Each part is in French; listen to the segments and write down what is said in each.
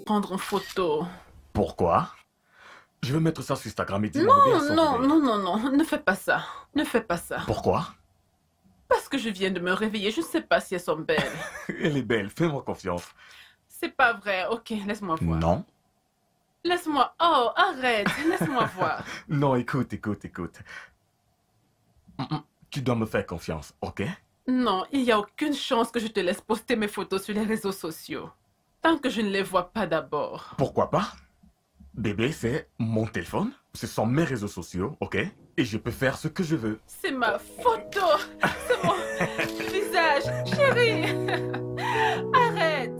prendre en photo. Pourquoi? Je veux mettre ça sur Instagram et dire... Non, ne fais pas ça. Ne fais pas ça. Pourquoi? Parce que je viens de me réveiller, je ne sais pas si elles sont belles. Elle est belle, fais-moi confiance. C'est pas vrai, ok, laisse-moi voir. Non. Laisse-moi... Oh, arrête, laisse-moi voir. Non, écoute. Tu dois me faire confiance, ok? Non, il n'y a aucune chance que je te laisse poster mes photos sur les réseaux sociaux. Tant que je ne les vois pas d'abord. Pourquoi pas? Bébé, c'est mon téléphone, ce sont mes réseaux sociaux, ok? Et je peux faire ce que je veux. C'est ma photo. C'est mon visage. Chérie. Arrête.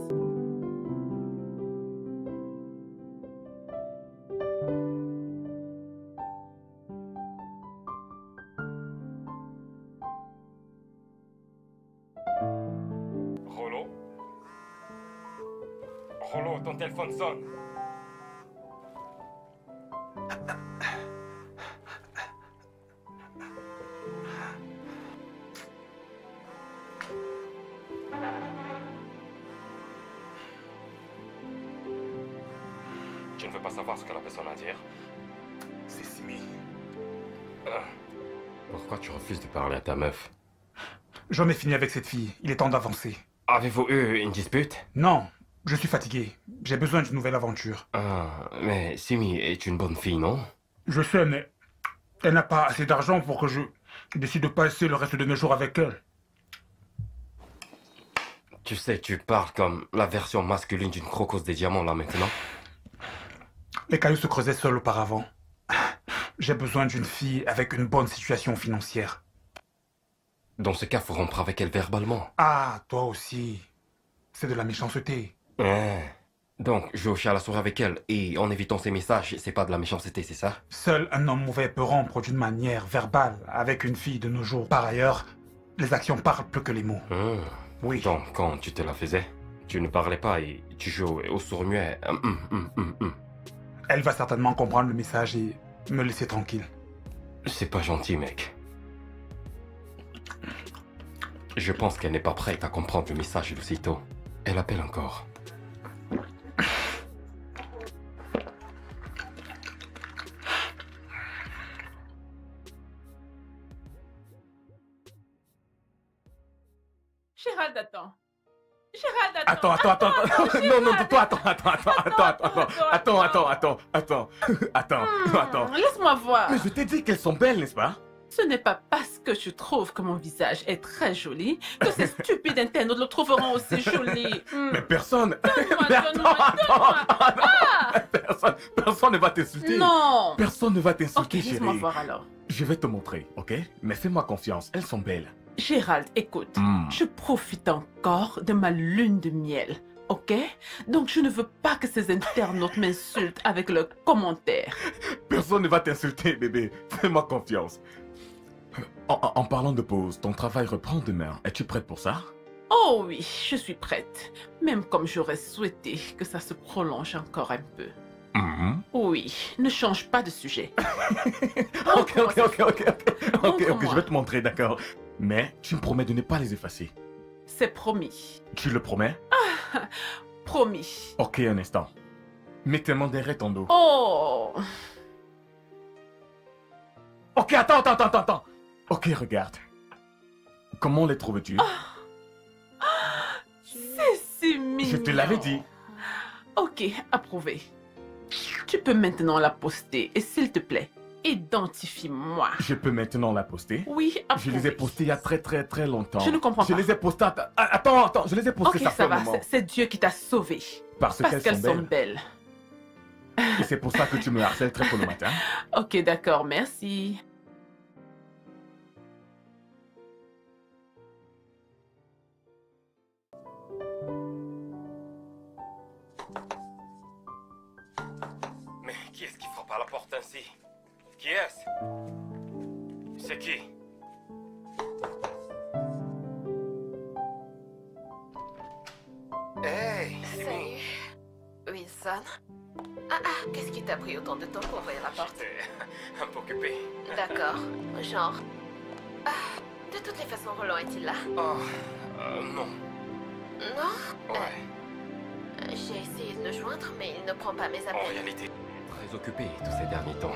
Rollo, ton téléphone sonne. Tu ne veux pas savoir ce que la personne a à dire? C'est Simi. Pourquoi tu refuses de parler à ta meuf? J'en ai fini avec cette fille. Il est temps d'avancer. Avez-vous eu une dispute? Non, je suis fatigué. J'ai besoin d'une nouvelle aventure. Ah, mais Simi est une bonne fille, non? Je sais, mais elle n'a pas assez d'argent pour que je décide de passer le reste de mes jours avec elle. Tu sais, tu parles comme la version masculine d'une crocose des diamants, là, maintenant. Les cailloux se creusaient seuls auparavant. J'ai besoin d'une fille avec une bonne situation financière. Dans ce cas, faut rompre avec elle verbalement. Ah, toi aussi. C'est de la méchanceté. Donc, je vais au chat à la soirée avec elle, et en évitant ses messages, c'est pas de la méchanceté, c'est ça? Seul un homme mauvais peut rompre d'une manière verbale avec une fille de nos jours. Par ailleurs, les actions parlent plus que les mots. Oui. Donc, quand tu te la faisais, tu ne parlais pas et tu jouais au sourd-muet. Elle va certainement comprendre le message et me laisser tranquille. C'est pas gentil, mec. Je pense qu'elle n'est pas prête à comprendre le message d'aussitôt. Elle appelle encore. Gérald, attends. Gérald, attends. Attends. Non, toi, attends. Laisse-moi voir. Mais je t'ai dit qu'elles sont belles, n'est-ce pas? Ce n'est pas parce que je trouve que mon visage est très joli que ces stupides internautes le trouveront aussi joli. Mais personne... Donne-moi. Personne ne va t'insulter. Non. Personne ne va Ok, t'insulter, laisse-moi chérie. voir alors. Je vais te montrer, ok? Mais fais-moi confiance, elles sont belles. Gérald, écoute, je profite encore de ma lune de miel, ok? Donc je ne veux pas que ces internautes m'insultent avec leurs commentaires. Personne ne va t'insulter, bébé. Fais-moi confiance. En parlant de pause, ton travail reprend demain. Es-tu prête pour ça? Oh oui, je suis prête. Même comme j'aurais souhaité que ça se prolonge encore un peu. Oui, ne change pas de sujet. Ok, je vais te montrer, d'accord. Mais tu me promets de ne pas les effacer. C'est promis. Tu le promets? Promis. Ok, un instant. Mettez-moi derrière ton dos. Oh! Ok, attends. Ok, regarde. Comment les trouves-tu? C'est si mignon. Je te l'avais dit. Ok, approuvé. Tu peux maintenant la poster et s'il te plaît, identifie-moi. Je peux maintenant la poster? Oui, Je approuvé. les ai postées il y a très longtemps. Je ne comprends pas. Je les ai postées... Attends, je les ai postées Ok, ça va, moment. c'est Dieu qui t'a sauvé. Parce Parce qu'elles sont sont belles. Et c'est pour ça que tu me harcèles très tôt le matin. Ok, d'accord, merci. Mais qui est-ce qui frappe à la porte ainsi? Qui est-ce? C'est qui? Hey, Simi. Salut, Wilson. Qu'est-ce qui t'a pris autant de temps pour ouvrir la porte? J'étais un peu occupé. D'accord, genre... de toutes les façons, Roland est-il là? Oh, non. Non? Ouais. J'ai essayé de le joindre, mais il ne prend pas mes En appels. réalité, très occupé tous ces derniers temps.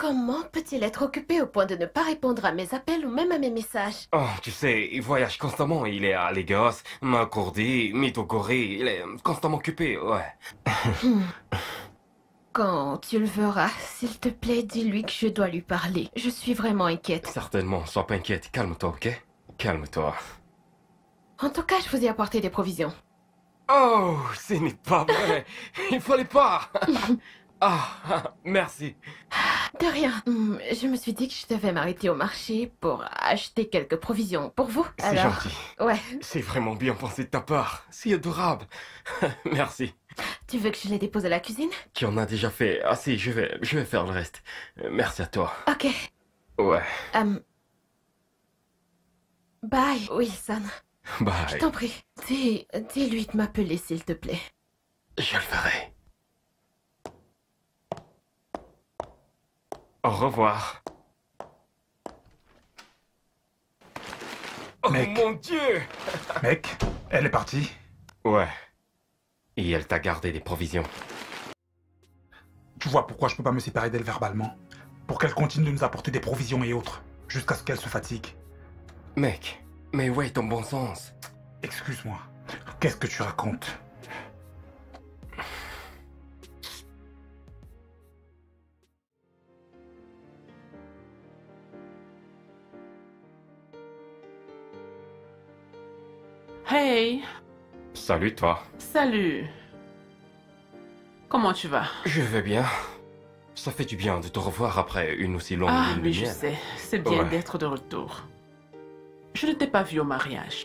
Comment peut-il être occupé au point de ne pas répondre à mes appels ou même à mes messages? Oh, tu sais, il voyage constamment. Il est à Lagos, Makurdi, Mitogoré. Il est constamment occupé, ouais. Quand tu le verras, s'il te plaît, dis-lui que je dois lui parler. Je suis vraiment inquiète. Certainement, sois pas inquiète. Calme-toi, ok? Calme-toi. En tout cas, je vous ai apporté des provisions. Oh, ce n'est pas vrai. Il fallait pas. Ah, merci. De rien. Je me suis dit que je devais m'arrêter au marché pour acheter quelques provisions pour vous. C'est Alors, gentil. ouais. C'est vraiment bien pensé de ta part. C'est adorable. Merci. Tu veux que je les dépose à la cuisine? Tu en as déjà fait assez, je vais faire le reste. Merci à toi. Ok. Ouais. Bye, Wilson. Je Bye. t'en prie. Dis-lui de m'appeler, s'il te plaît. Je le ferai. Au revoir. Oh Mec. mon Dieu! Mec, elle est partie. Ouais. Et elle t'a gardé des provisions. Tu vois pourquoi je peux pas me séparer d'elle verbalement? Pour qu'elle continue de nous apporter des provisions et autres, jusqu'à ce qu'elle se fatigue. Mec, mais ouais, ton bon sens. Excuse-moi, qu'est-ce que tu racontes? Hey, Salut toi. salut. Comment tu vas? Je vais bien. Ça fait du bien de te revoir après une aussi longue Ah lune de oui, je miel. sais. C'est bien Ouais. d'être de retour. Je ne t'ai pas vu au mariage.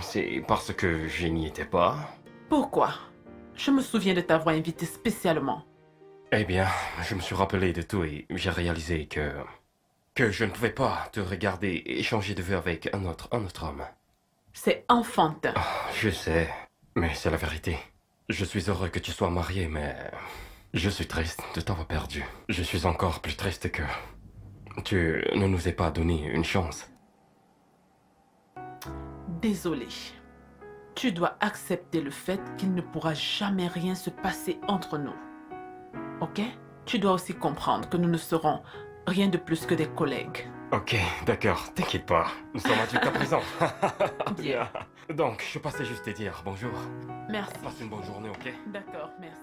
C'est parce que je n'y étais pas. Pourquoi? Je me souviens de t'avoir invité spécialement. Eh bien, je me suis rappelé de tout et j'ai réalisé que je ne pouvais pas te regarder et échanger de vue avec un autre homme. C'est enfantin. Je sais, mais c'est la vérité. Je suis heureux que tu sois marié, mais je suis triste de t'avoir perdu. Je suis encore plus triste que tu ne nous aies pas donné une chance. Désolé. Tu dois accepter le fait qu'il ne pourra jamais rien se passer entre nous. Ok? Tu dois aussi comprendre que nous ne serons rien de plus que des collègues. Ok, d'accord, t'inquiète pas. Nous sommes adultes à présent. Bien. Donc, je passais juste te dire bonjour. Merci. Passe une bonne journée, ok? D'accord, merci.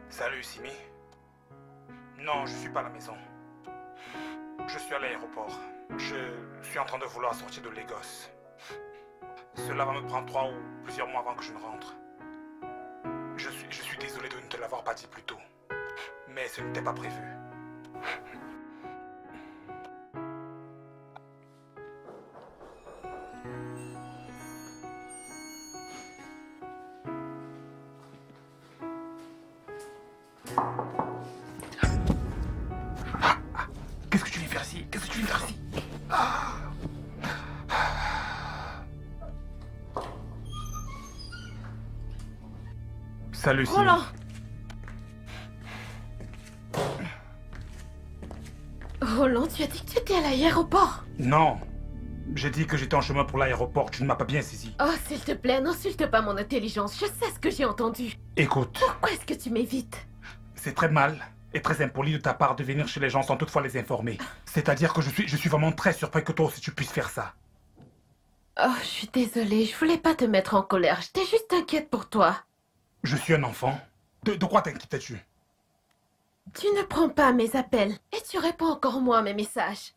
Salut, Simi. Non, je suis pas à la maison. Je suis à l'aéroport. Je suis en train de vouloir sortir de Lagos. Cela va me prendre 3 ou plusieurs mois avant que je ne rentre. Je suis désolé de ne te l'avoir pas dit plus tôt. Mais ce n'était pas prévu. Qu'est-ce que tu viens faire ici? Qu'est-ce que tu viens faire ici? Salut, Simi. Roland! Roland, tu as dit que tu étais à l'aéroport. Non. J'ai dit que j'étais en chemin pour l'aéroport. Tu ne m'as pas bien saisi. Oh, s'il te plaît, n'insulte pas mon intelligence. Je sais ce que j'ai entendu. Écoute, Pourquoi est-ce que tu m'évites? c'est très mal et très impoli de ta part de venir chez les gens sans toutefois les informer. C'est-à-dire que je suis vraiment très surpris que toi aussi tu puisses faire ça. Oh, je suis désolée. Je voulais pas te mettre en colère. J'étais juste inquiète pour toi. Je suis un enfant. De quoi t'inquiètes-tu? Tu ne prends pas mes appels et tu réponds encore moins à mes messages.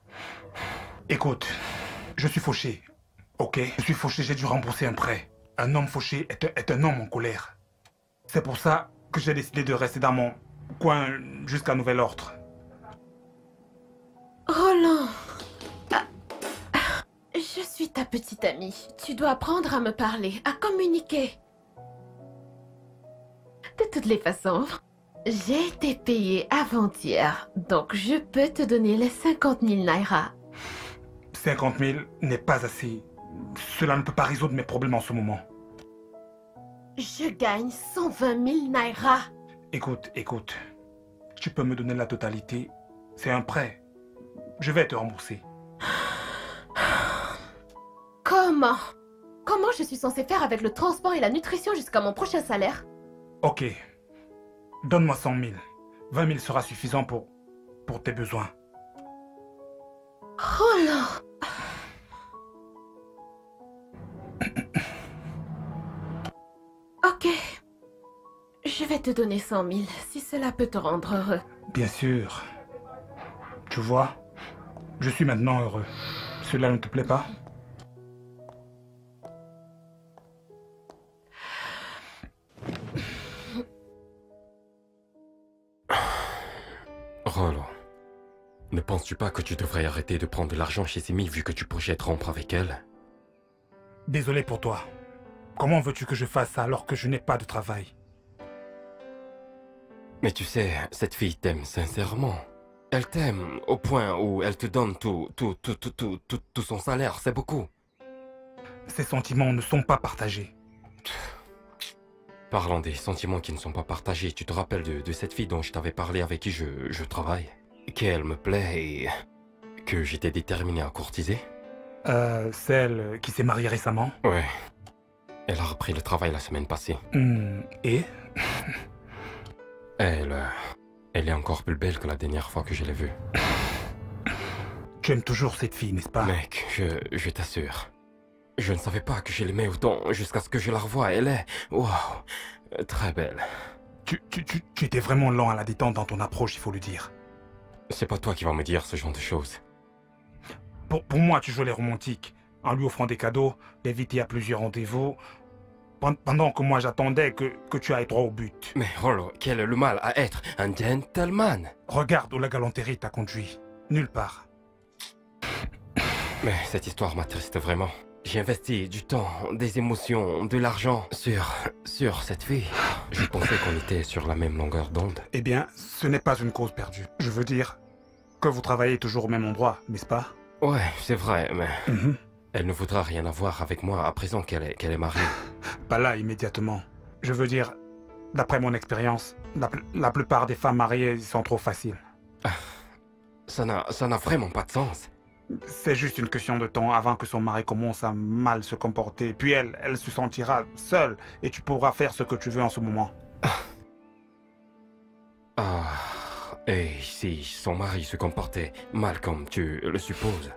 Écoute, je suis fauché. Ok? Je suis fauché, j'ai dû rembourser un prêt. Un homme fauché est un homme en colère. C'est pour ça que j'ai décidé de rester dans mon coin jusqu'à nouvel ordre. Roland, je suis ta petite amie. Tu dois apprendre à me parler, à communiquer. De toutes les façons, j'ai été payée avant-hier, donc je peux te donner les 50 000 naira. 50 000 n'est pas assez. Cela ne peut pas résoudre mes problèmes en ce moment. Je gagne 120 000 naira. Écoute, écoute. Tu peux me donner la totalité. C'est un prêt. Je vais te rembourser. Comment? Comment je suis censée faire avec le transport et la nutrition jusqu'à mon prochain salaire? Ok. Donne-moi 100 000. 20 000 sera suffisant pour tes besoins. Oh là! Ok. Je vais te donner 100 000 si cela peut te rendre heureux. Bien sûr. Tu vois, je suis maintenant heureux. Cela ne te plaît pas? Rolo, ne penses-tu pas que tu devrais arrêter de prendre de l'argent chez Simi vu que tu projettes rompre avec elle? Désolé pour toi. Comment veux-tu que je fasse ça alors que je n'ai pas de travail? Mais tu sais, cette fille t'aime sincèrement. Elle t'aime au point où elle te donne tout son salaire, c'est beaucoup. Ces sentiments ne sont pas partagés. Parlant des sentiments qui ne sont pas partagés, tu te rappelles de cette fille dont je t'avais parlé avec qui je travaille? Qu'elle me plaît et que j'étais déterminé à courtiser? Celle qui s'est mariée récemment? Ouais. Elle a repris le travail la semaine passée. Et? Elle est encore plus belle que la dernière fois que je l'ai vue. Tu aimes toujours cette fille, n'est-ce pas? Mec, je t'assure. Je ne savais pas que je l'aimais autant jusqu'à ce que je la revoie. Elle est... Wow, très belle. Tu étais vraiment lent à la détente dans ton approche, il faut le dire. C'est pas toi qui vas me dire ce genre de choses. Pour moi, tu jouais les romantiques, en lui offrant des cadeaux, d'inviter à plusieurs rendez-vous, pendant que moi j'attendais que tu ailles droit au but. Mais Rolo, quel est le mal à être un gentleman? Regarde où la galanterie t'a conduit. Nulle part. Mais cette histoire m'attriste vraiment. J'ai investi du temps, des émotions, de l'argent sur cette fille. Je pensais qu'on était sur la même longueur d'onde. Eh bien, ce n'est pas une cause perdue. Je veux dire que vous travaillez toujours au même endroit, n'est-ce pas? Ouais, c'est vrai, mais... Elle ne voudra rien avoir avec moi à présent qu'elle est mariée. Pas là, immédiatement. Je veux dire, d'après mon expérience, la plupart des femmes mariées sont trop faciles. Ça n'a vraiment pas de sens. C'est juste une question de temps avant que son mari commence à mal se comporter. Puis elle se sentira seule et tu pourras faire ce que tu veux en ce moment. Et si son mari se comportait mal comme tu le supposes?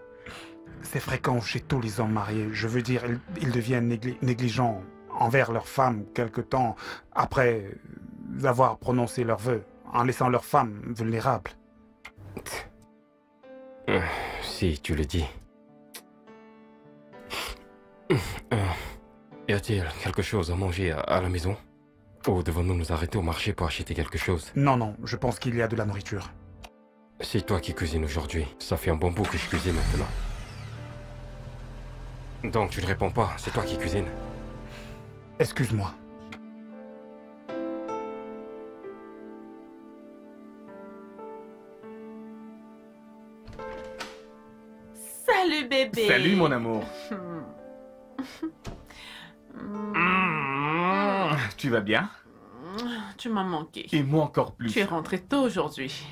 C'est fréquent chez tous les hommes mariés. Je veux dire, ils deviennent négligents envers leurs femmes quelque temps après avoir prononcé leurs vœux, en laissant leurs femmes vulnérables. Si tu le dis. Y a-t-il quelque chose à manger à la maison? Ou devons-nous nous arrêter au marché pour acheter quelque chose? Non, je pense qu'il y a de la nourriture. C'est toi qui cuisines aujourd'hui. Ça fait un bon bout que je cuisine maintenant. Donc tu ne réponds pas, c'est toi qui cuisines. Excuse-moi. Salut bébé. Salut mon amour. Tu vas bien? Tu m'as manqué. Et moi encore plus. Tu es rentré tôt aujourd'hui.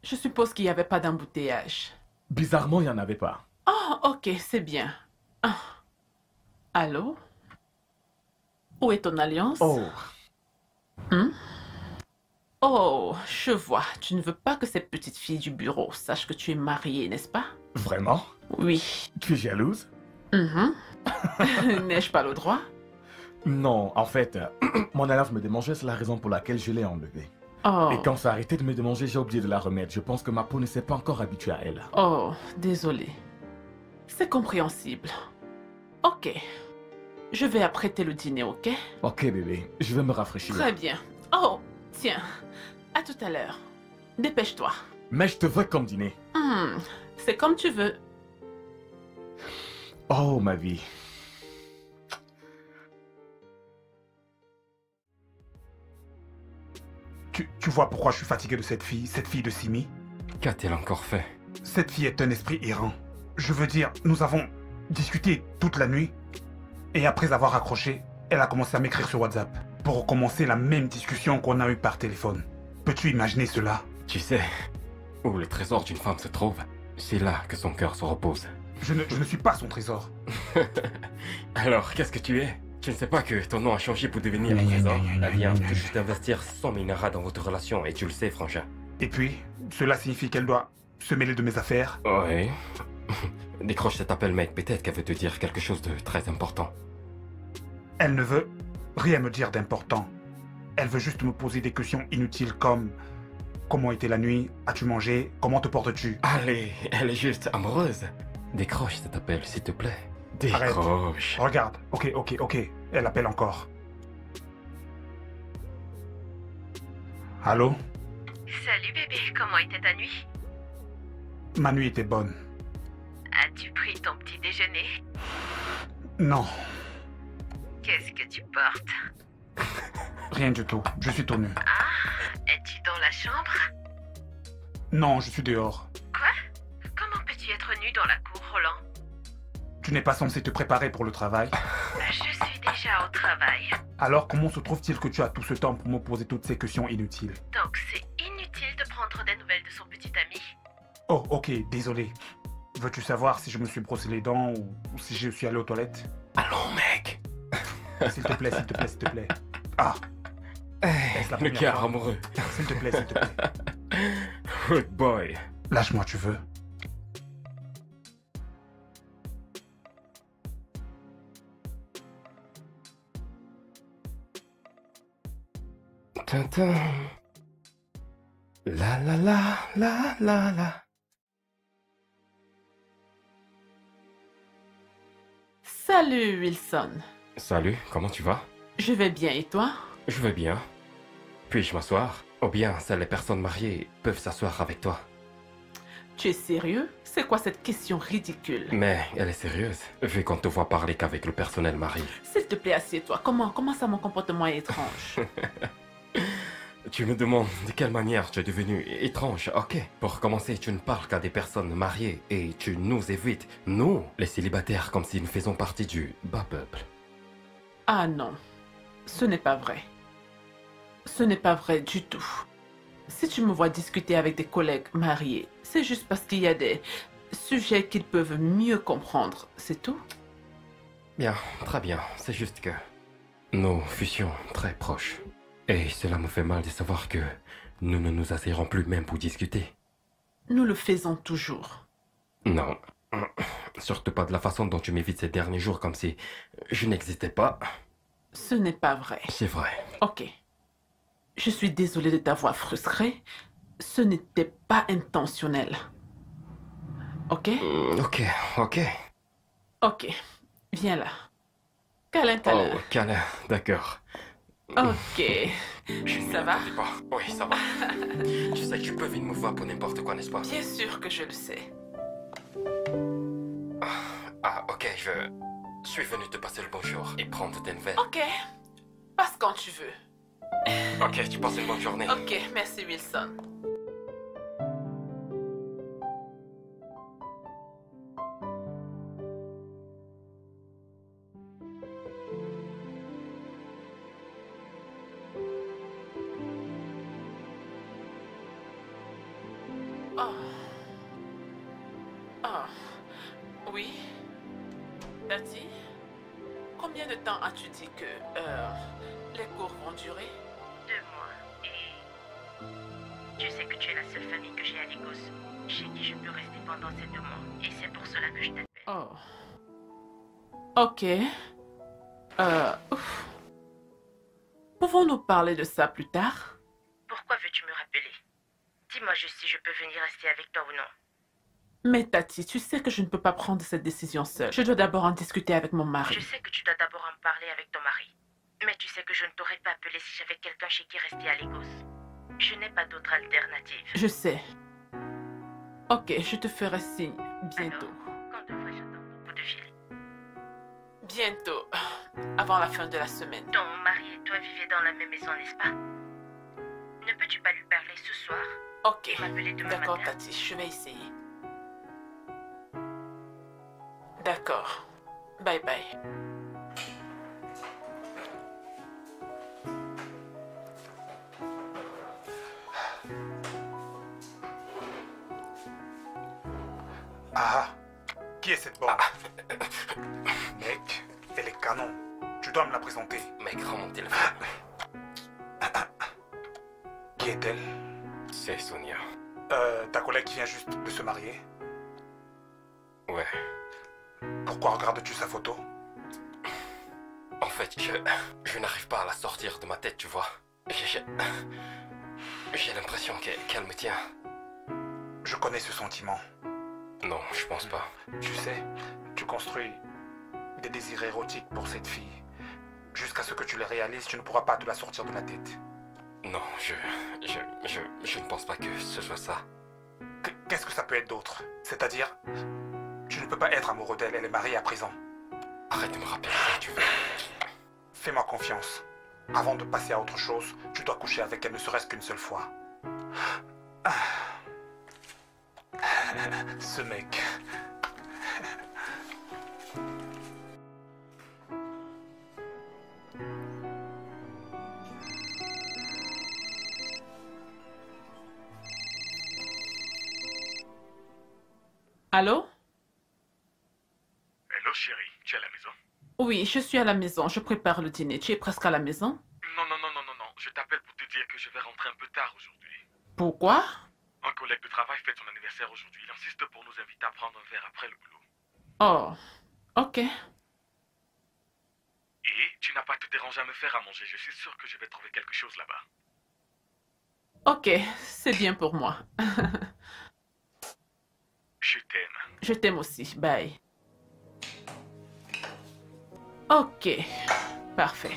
Je suppose qu'il n'y avait pas d'embouteillage. Bizarrement, il n'y en avait pas. Oh, ok, c'est bien. Ah. Allô? Où est ton alliance? Oh. Oh, je vois. Tu ne veux pas que cette petite fille du bureau sache que tu es mariée, n'est-ce pas? Vraiment? Oui. Tu es jalouse? N'ai-je pas le droit? Non, en fait, mon alliance me démangeait, c'est la raison pour laquelle je l'ai enlevée. Oh. Et quand ça a arrêté de me démanger, j'ai oublié de la remettre. Je pense que ma peau ne s'est pas encore habituée à elle. Oh, désolé. C'est compréhensible. Ok. Je vais apprêter le dîner, ok? Ok bébé, je vais me rafraîchir. Très bien. Oh, tiens. À tout à l'heure. Dépêche-toi. Mais je te veux comme dîner. C'est comme tu veux. Oh ma vie. Tu vois pourquoi je suis fatigué de cette fille de Simi? Qu'a-t-elle encore fait? Cette fille est un esprit errant. Je veux dire, nous avons discuté toute la nuit. Et après avoir accroché, Elle a commencé à m'écrire sur WhatsApp pour recommencer la même discussion qu'on a eue par téléphone. Peux-tu imaginer cela? Tu sais, où le trésor d'une femme se trouve, c'est là que son cœur se repose. Je ne suis pas son trésor. Alors, qu'est-ce que tu es? Tu ne sais pas que ton nom a changé pour devenir un trésor? Elle vient tout juste investir 100 000 naras dans votre relation et tu le sais, frangin. Et puis, cela signifie qu'elle doit se mêler de mes affaires? Oui. Décroche cet appel, mec. Peut-être qu'elle veut te dire quelque chose de très important. Elle ne veut rien me dire d'important. Elle veut juste me poser des questions inutiles comme... Comment était la nuit? As-tu mangé? Comment te portes-tu? Allez, elle est juste amoureuse. Décroche cet appel, s'il te plaît. Arrête. Décroche. Regarde. Ok. Elle appelle encore. Allô? Salut bébé, comment était ta nuit? Ma nuit était bonne. As-tu pris ton petit déjeuner? Non, Qu'est-ce que tu portes? rien du tout. Je suis tout nu. Es-tu dans la chambre? Non, je suis dehors. Quoi? Comment peux-tu être nu dans la cour, Roland? Tu n'es pas censé te préparer pour le travail. Je suis déjà au travail. Alors comment se trouve-t-il que tu as tout ce temps pour me poser toutes ces questions inutiles? Donc c'est inutile de prendre des nouvelles de son petit ami. Oh, ok, désolé. Veux-tu savoir si je me suis brossé les dents ou si je suis allé aux toilettes? Allons, mec. S'il te plaît, s'il te plaît, s'il te plaît. Ah, est-ce la Le première cœur fois? amoureux. S'il te plaît, s'il te plaît. Good boy. Lâche-moi, tu veux. Tintin. La la la la la la. Salut Wilson. Salut, comment tu vas? Je vais bien et toi? Je vais bien. Puis-je m'asseoir? Ou bien seules les personnes mariées peuvent s'asseoir avec toi? Tu es sérieux? C'est quoi cette question ridicule? Mais elle est sérieuse, vu qu'on te voit parler qu'avec le personnel marié. S'il te plaît, assieds-toi. Comment ça mon comportement est étrange? Tu me demandes de quelle manière tu es devenu étrange, ok. Pour commencer, tu ne parles qu'à des personnes mariées et tu nous évites, nous, les célibataires, comme si nous faisions partie du bas peuple. Ah non, ce n'est pas vrai. Ce n'est pas vrai du tout. Si tu me vois discuter avec des collègues mariés, c'est juste parce qu'il y a des sujets qu'ils peuvent mieux comprendre, c'est tout. Bien, très bien, c'est juste que nous fussions très proches. Et cela me fait mal de savoir que nous ne nous asseyerons plus même pour discuter. Nous le faisons toujours. Non, surtout pas de la façon dont tu m'évites ces derniers jours comme si je n'existais pas. Ce n'est pas vrai. C'est vrai. Ok. Je suis désolée de t'avoir frustré. Ce n'était pas intentionnel. Ok? Ok, ok. Ok. Viens là. Câlin, Oh, câlin. câlin, d'accord. Ok. Ça va? Pas. Oui, ça va. Tu sais que tu peux venir me voir pour n'importe quoi, n'est-ce pas? Bien sûr que je le sais. Ah, ok, je suis venu te passer le bonjour et prendre des nouvelles. Ok. Passe quand tu veux. Ok, tu passes une bonne journée. Ok, merci Wilson. Oh. Oh. Oui. Tati, combien de temps as-tu dit que les cours vont durer? 2 mois. Et tu sais que tu es la seule famille que j'ai à Lagos. Chez qui je peux rester pendant ces 2 mois. Et c'est pour cela que je t'appelle. Oh. Ok. Ouf. Pouvons-nous parler de ça plus tard? Pourquoi veux-tu me rappeler? Dis-moi juste si je peux venir rester avec toi ou non. Mais Tati, tu sais que je ne peux pas prendre cette décision seule. Je dois d'abord en discuter avec mon mari. Je sais que tu dois d'abord en parler avec ton mari. Mais tu sais que je ne t'aurais pas appelé si j'avais quelqu'un chez qui rester à Lagos. Je n'ai pas d'autre alternative. Je sais. Ok, je te ferai signe bientôt. Alors, quand devrais-je attendre ton coup de fil? Bientôt. Avant la fin de la semaine. Ton mari et toi vivez dans la même maison, n'est-ce pas? Ne peux-tu pas lui parler ce soir? Ok. Et m'appeler demain D'accord, matin? Tati, je vais essayer. D'accord. Bye bye. Qui est cette bombe? Mec, elle est canon. Tu dois me la présenter. Mec, rends mon téléphone. Qui est-elle? C'est Sonia. Ta collègue qui vient juste de se marier? Ouais. Pourquoi regardes-tu sa photo? En fait, je n'arrive pas à la sortir de ma tête, tu vois. J'ai l'impression qu'elle me tient. Je connais ce sentiment. Non, je pense pas. Tu sais, tu construis des désirs érotiques pour cette fille. Jusqu'à ce que tu les réalises, tu ne pourras pas te la sortir de la tête. Non, je ne pense pas que ce soit ça. Qu'est-ce que ça peut être d'autre? C'est-à-dire, tu ne peux pas être amoureux d'elle, elle est mariée à présent. Arrête de me rappeler si tu veux. Fais-moi confiance. Avant de passer à autre chose, tu dois coucher avec elle ne serait-ce qu'une seule fois. Ce mec. Allô? Hello chérie, tu es à la maison? Oui, je suis à la maison. Je prépare le dîner. Tu es presque à la maison? Non. Je t'appelle pour te dire que je vais rentrer un peu tard aujourd'hui. Pourquoi? Un collègue de travail fête son anniversaire aujourd'hui. Il insiste pour nous inviter à prendre un verre après le boulot. Oh, ok. Et tu n'as pas à te déranger à me faire à manger. Je suis sûr que je vais trouver quelque chose là-bas. Ok, c'est bien pour moi. Je t'aime. Je t'aime aussi. Bye. Ok, parfait.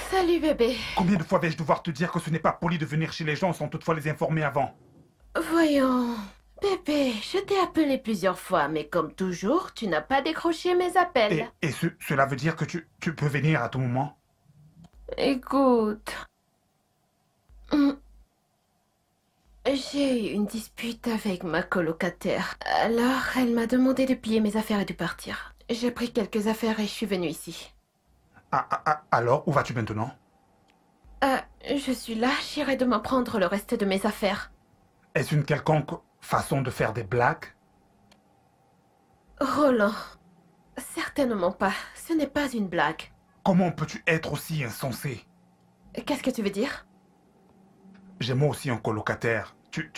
Salut bébé. Combien de fois vais-je devoir te dire que ce n'est pas poli de venir chez les gens sans toutefois les informer avant? Voyons. Bébé, je t'ai appelé plusieurs fois, mais comme toujours, tu n'as pas décroché mes appels. Et cela veut dire que tu peux venir à tout moment? Écoute. J'ai eu une dispute avec ma colocataire. Alors, elle m'a demandé de plier mes affaires et de partir. J'ai pris quelques affaires et je suis venue ici. Alors, où vas-tu maintenant? Je suis là, j'irai demain prendre le reste de mes affaires. Est-ce une quelconque façon de faire des blagues? Roland, certainement pas. Ce n'est pas une blague. Comment peux-tu être aussi insensé? Qu'est-ce que tu veux dire? J'ai moi aussi un colocataire. Tu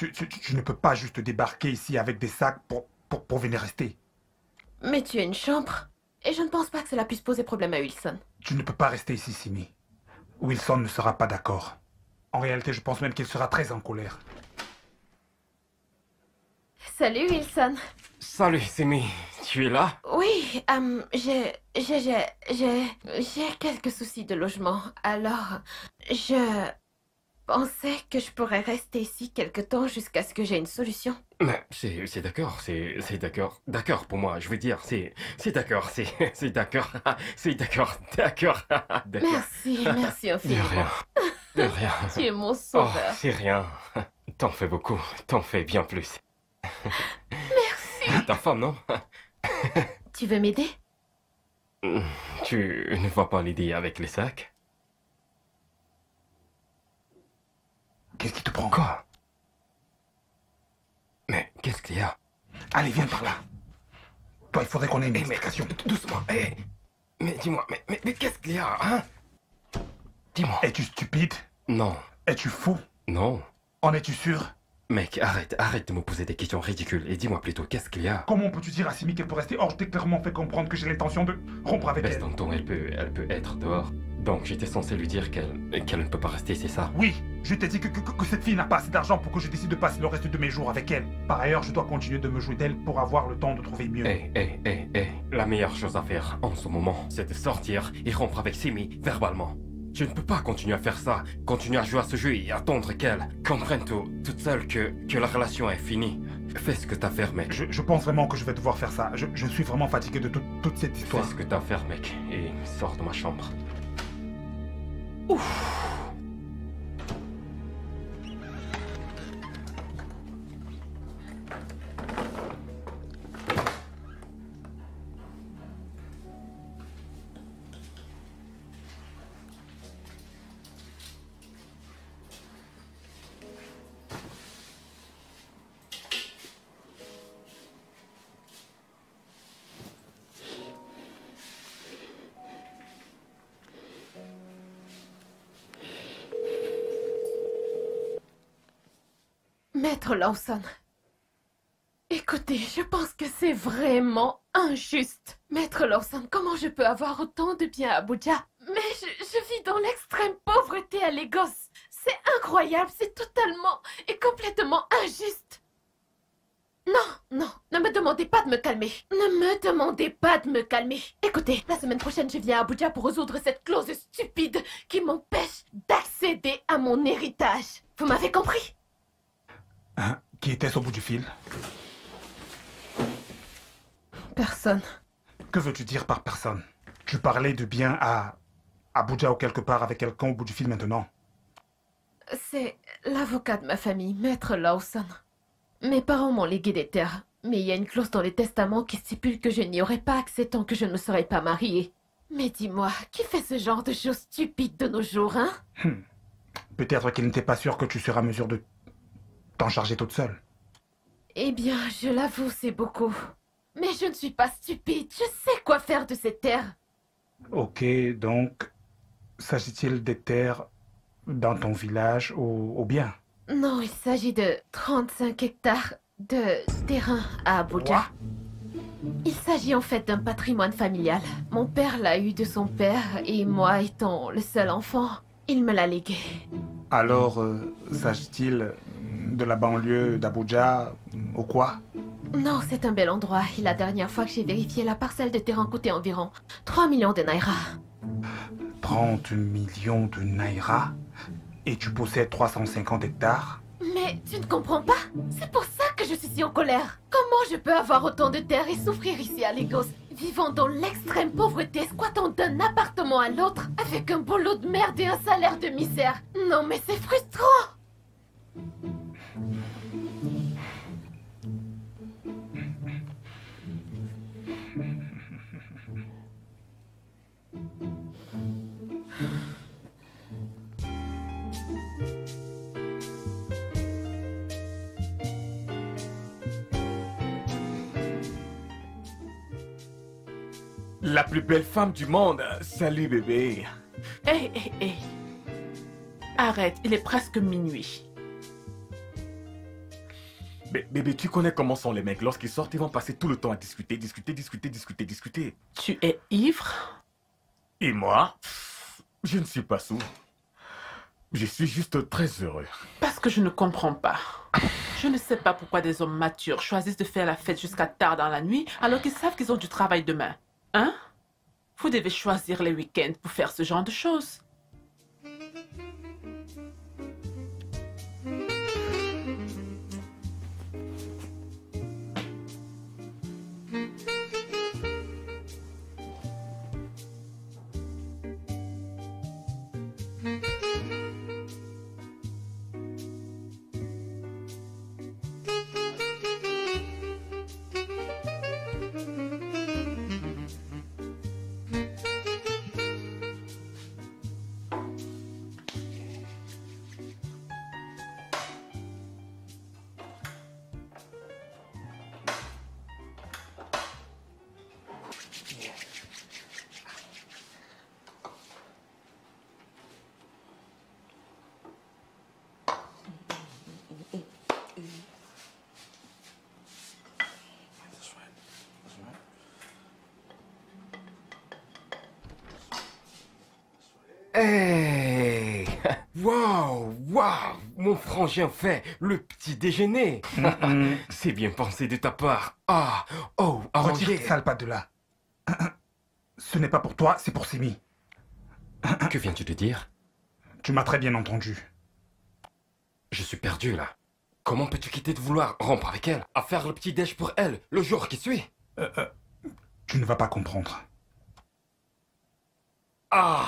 ne peux pas juste débarquer ici avec des sacs pour venir rester. Mais tu as une chambre. Et je ne pense pas que cela puisse poser problème à Wilson. Tu ne peux pas rester ici, Simi. Wilson ne sera pas d'accord. En réalité, je pense même qu'il sera très en colère. Salut Wilson. Salut, Simi. Tu es là? Oui, j'ai quelques soucis de logement. Alors, je pensais que je pourrais rester ici quelque temps jusqu'à ce que j'ai une solution. Mais c'est d'accord, c'est d'accord. D'accord pour moi, je veux dire, c'est d'accord, c'est d'accord. C'est d'accord, d'accord. Merci De infiniment. rien. De rien. Tu es mon Oh, sauveur. c'est rien. T'en fais beaucoup, t'en fais bien plus. Merci. Ta femme, non? Tu veux m'aider? Tu ne vas pas l'aider avec les sacs? Qu'est-ce qui te prend? Quoi? Mais qu'est-ce qu'il y a? Allez, viens par là. Toi, il faudrait qu'on ait une Mais explication. doucement, mais dis-moi, mais qu'est-ce qu'il y a, hein? Dis-moi. Es-tu stupide? Non, Es-tu fou? non. En es-tu sûr? Mec, arrête de me poser des questions ridicules et dis-moi plutôt, qu'est-ce qu'il y a? Comment peux-tu dire à Simi qu'elle peut rester hors? Je t'ai clairement fait comprendre que j'ai l'intention de rompre avec Baisse elle. ton ton, elle peut être dehors. Donc j'étais censé lui dire qu'elle ne peut pas rester, c'est ça? Oui, je t'ai dit que cette fille n'a pas assez d'argent pour que je décide de passer le reste de mes jours avec elle. Par ailleurs, je dois continuer de me jouer d'elle pour avoir le temps de trouver mieux. La meilleure chose à faire en ce moment, c'est de sortir et rompre avec Simi verbalement. Je ne peux pas continuer à faire ça, continuer à jouer à ce jeu et attendre qu'elle comprenne toute seule que la relation est finie. Fais ce que t'as à faire, mec. Je pense vraiment que je vais devoir faire ça. Je suis vraiment fatigué de toute cette histoire. Fais ce que t'as à faire, mec, et sors de ma chambre. Ouf. Maître Lawson, écoutez, je pense que c'est vraiment injuste. Maître Lawson, comment je peux avoir autant de biens à Abuja? Mais je vis dans l'extrême pauvreté à Lagos. C'est incroyable, c'est totalement et complètement injuste. Non, ne me demandez pas de me calmer. Ne me demandez pas de me calmer. Écoutez, la semaine prochaine, je viens à Abuja pour résoudre cette clause stupide qui m'empêche d'accéder à mon héritage. Vous m'avez compris? Hein? Qui était au bout du fil? Personne. Que veux-tu dire par personne? Tu parlais de bien à Abuja ou quelque part avec quelqu'un au bout du fil maintenant? C'est l'avocat de ma famille, Maître Lawson. Mes parents m'ont légué des terres, mais il y a une clause dans les testaments qui stipule que je n'y aurai pas accès tant que je ne me serai pas mariée. Mais dis-moi, qui fait ce genre de choses stupides de nos jours, hein? Peut-être qu'il n'était pas sûr que tu seras en mesure de t'en charger toute seule. Eh bien, je l'avoue, c'est beaucoup. Mais je ne suis pas stupide, je sais quoi faire de ces terres. Ok, donc, s'agit-il des terres dans ton village ou bien? Non, il s'agit de 35 hectares de terrain à Abuja. Il s'agit en fait d'un patrimoine familial. Mon père l'a eu de son père et moi étant le seul enfant, il me l'a légué. Alors, s'agit-il de la banlieue d'Abuja ou quoi? Non, c'est un bel endroit. Et la dernière fois que j'ai vérifié, la parcelle de terrain coûtait environ 3 millions de naira. 30 millions de naira? Et tu possèdes 350 hectares? Mais tu ne comprends pas? C'est pour ça que je suis si en colère. Comment je peux avoir autant de terres et souffrir ici à Lagos, vivant dans l'extrême pauvreté, squattant d'un appartement à l'autre, avec un boulot de merde et un salaire de misère? Non mais c'est frustrant! La plus belle femme du monde. Salut bébé. Hé. Arrête, il est presque minuit. Bébé, tu connais comment sont les mecs. Lorsqu'ils sortent, ils vont passer tout le temps à discuter. Tu es ivre? Et moi, je ne suis pas sourd. Je suis juste très heureux. Parce que je ne comprends pas. Je ne sais pas pourquoi des hommes matures choisissent de faire la fête jusqu'à tard dans la nuit alors qu'ils savent qu'ils ont du travail demain. Hein? Vous devez choisir les week-ends pour faire ce genre de choses. Hey! Waouh! Mon frangin fait le petit déjeuner! C'est bien pensé de ta part. Retire tes sales pattes de là. Ce n'est pas pour toi, c'est pour Simi. Que viens-tu de dire? Tu m'as très bien entendu. Je suis perdu là. Comment peux-tu quitter de vouloir rompre avec elle, à faire le petit déj pour elle, le jour qui suit? Tu ne vas pas comprendre. Ah,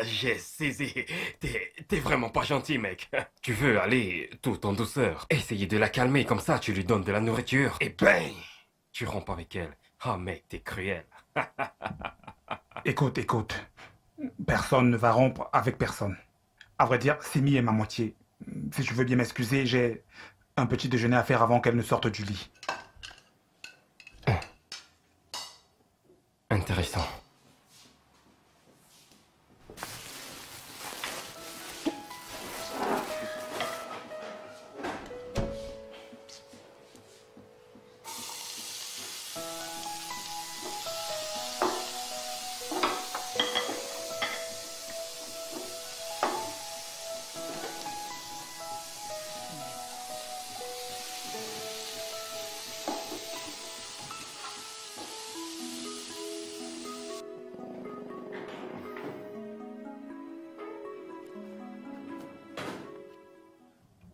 j'ai saisi. T'es vraiment pas gentil, mec. Tu veux aller tout en douceur, essayer de la calmer, comme ça tu lui donnes de la nourriture, et bang, tu rompes avec elle. Ah, mec, t'es cruel. Écoute. Personne ne va rompre avec personne. À vrai dire, Simi est ma moitié. Si tu veux bien m'excuser, j'ai un petit déjeuner à faire avant qu'elle ne sorte du lit. Intéressant.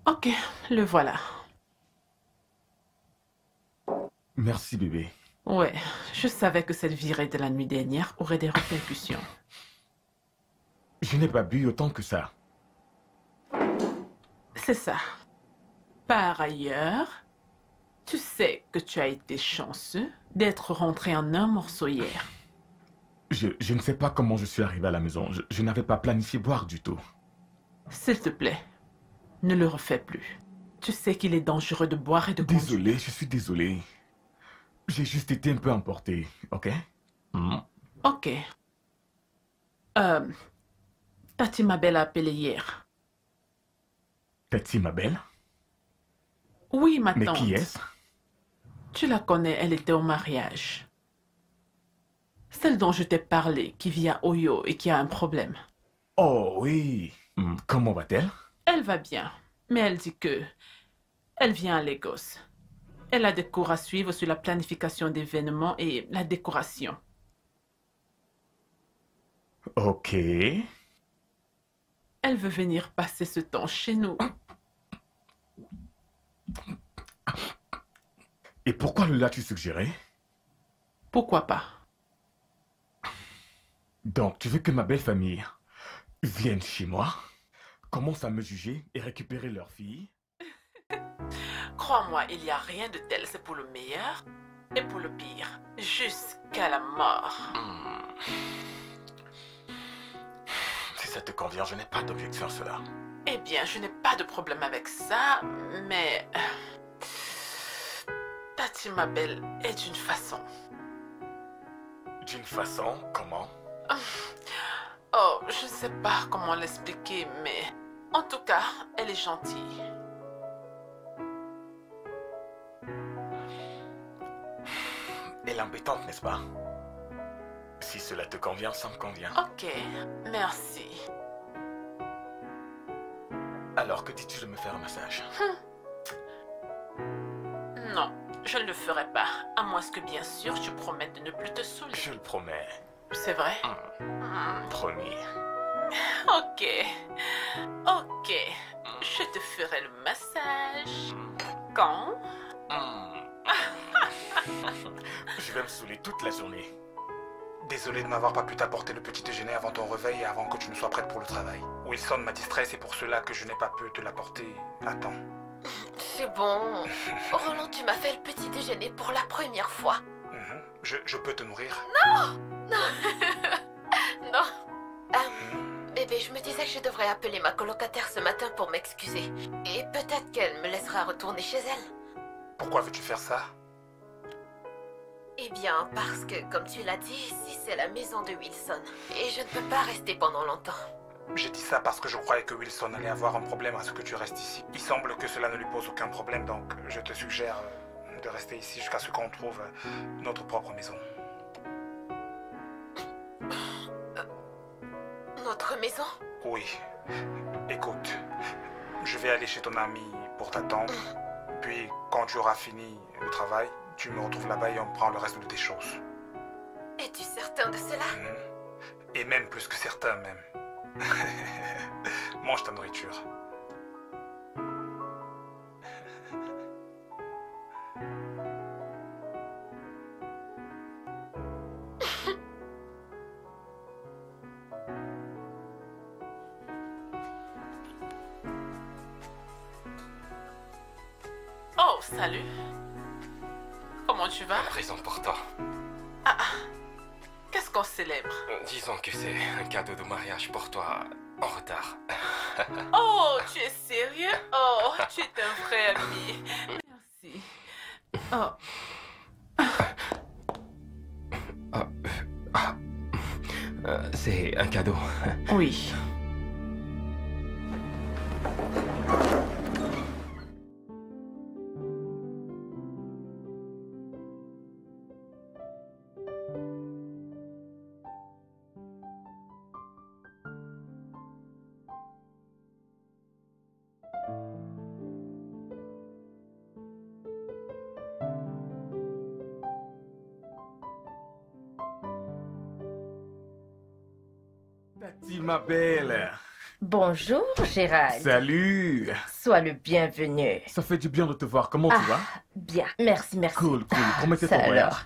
Ok, le voilà. Merci, bébé. Ouais, je savais que cette virée de la nuit dernière aurait des répercussions. Je n'ai pas bu autant que ça. C'est ça. Par ailleurs, tu sais que tu as été chanceux d'être rentré en un morceau hier. Je ne sais pas comment je suis arrivé à la maison. Je n'avais pas planifié boire du tout. S'il te plaît, ne le refais plus. Tu sais qu'il est dangereux de boire et de conduire. Désolé, je suis désolé. J'ai juste été un peu emporté, ok? Ok. Tati Mabel a appelé hier. Tati Mabel? Oui, ma Mais tante. qui est-ce? Tu la connais, elle était au mariage. Celle dont je t'ai parlé, qui vit à Oyo et qui a un problème. Oh oui. Comment va-t-elle? Elle va bien, mais elle dit que elle vient à Lagos. Elle a des cours à suivre sur la planification d'événements et la décoration. Ok. Elle veut venir passer ce temps chez nous. Et pourquoi le l'as-tu suggéré? Pourquoi pas? Donc, tu veux que ma belle famille vienne chez moi, commence à me juger et récupérer leur fille? Crois-moi, il n'y a rien de tel. C'est pour le meilleur et pour le pire. Jusqu'à la mort. Si ça te convient, je n'ai pas d'objection à cela. Eh bien, je n'ai pas de problème avec ça, mais... Tati Mabel est d'une façon. D'une façon, comment? Oh, je ne sais pas comment l'expliquer, mais... En tout cas, elle est gentille. Elle est embêtante, n'est-ce pas? Si cela te convient, ça me convient. Ok, merci. Alors, que dis-tu de me faire un massage? Non, je ne le ferai pas, à moins que bien sûr tu promettes de ne plus te saouler. Je le promets. C'est vrai? Promis. Ok, ok, je te ferai le massage. Quand? Je vais me saouler toute la journée. Désolé de n'avoir pas pu t'apporter le petit déjeuner avant ton réveil et avant que tu ne sois prête pour le travail. Wilson m'a distrait, c'est pour cela que je n'ai pas pu te l'apporter à temps. C'est bon. Roland, tu m'as fait le petit déjeuner pour la première fois. Je peux te nourrir? Non. Bébé, je me disais que je devrais appeler ma colocataire ce matin pour m'excuser. Et peut-être qu'elle me laissera retourner chez elle. Pourquoi veux-tu faire ça? Eh bien, parce que, comme tu l'as dit, ici c'est la maison de Wilson. Et je ne peux pas rester pendant longtemps. J'ai dit ça parce que je croyais que Wilson allait avoir un problème à ce que tu restes ici. Il semble que cela ne lui pose aucun problème, donc je te suggère de rester ici jusqu'à ce qu'on trouve notre propre maison. Notre maison? Oui. Écoute, je vais aller chez ton ami pour t'attendre. Puis, quand tu auras fini le travail, tu me retrouves là-bas et on prend le reste de tes choses. Es-tu certain de cela? Et même plus que certain, même. Mange ta nourriture. Oh, salut. Comment tu vas? Raison pour toi. Qu'est-ce qu'on célèbre? Disons que c'est un cadeau de mariage pour toi en retard. Oh, tu es sérieux? Oh, tu es un vrai ami. Merci. Oh, C'est un cadeau. oui. Tati, ma belle. Bonjour, Gérald. Salut. Sois le bienvenu. Ça fait du bien de te voir. Comment tu vas? Bien, merci. Cool. Comment était Ça ton voyage? alors.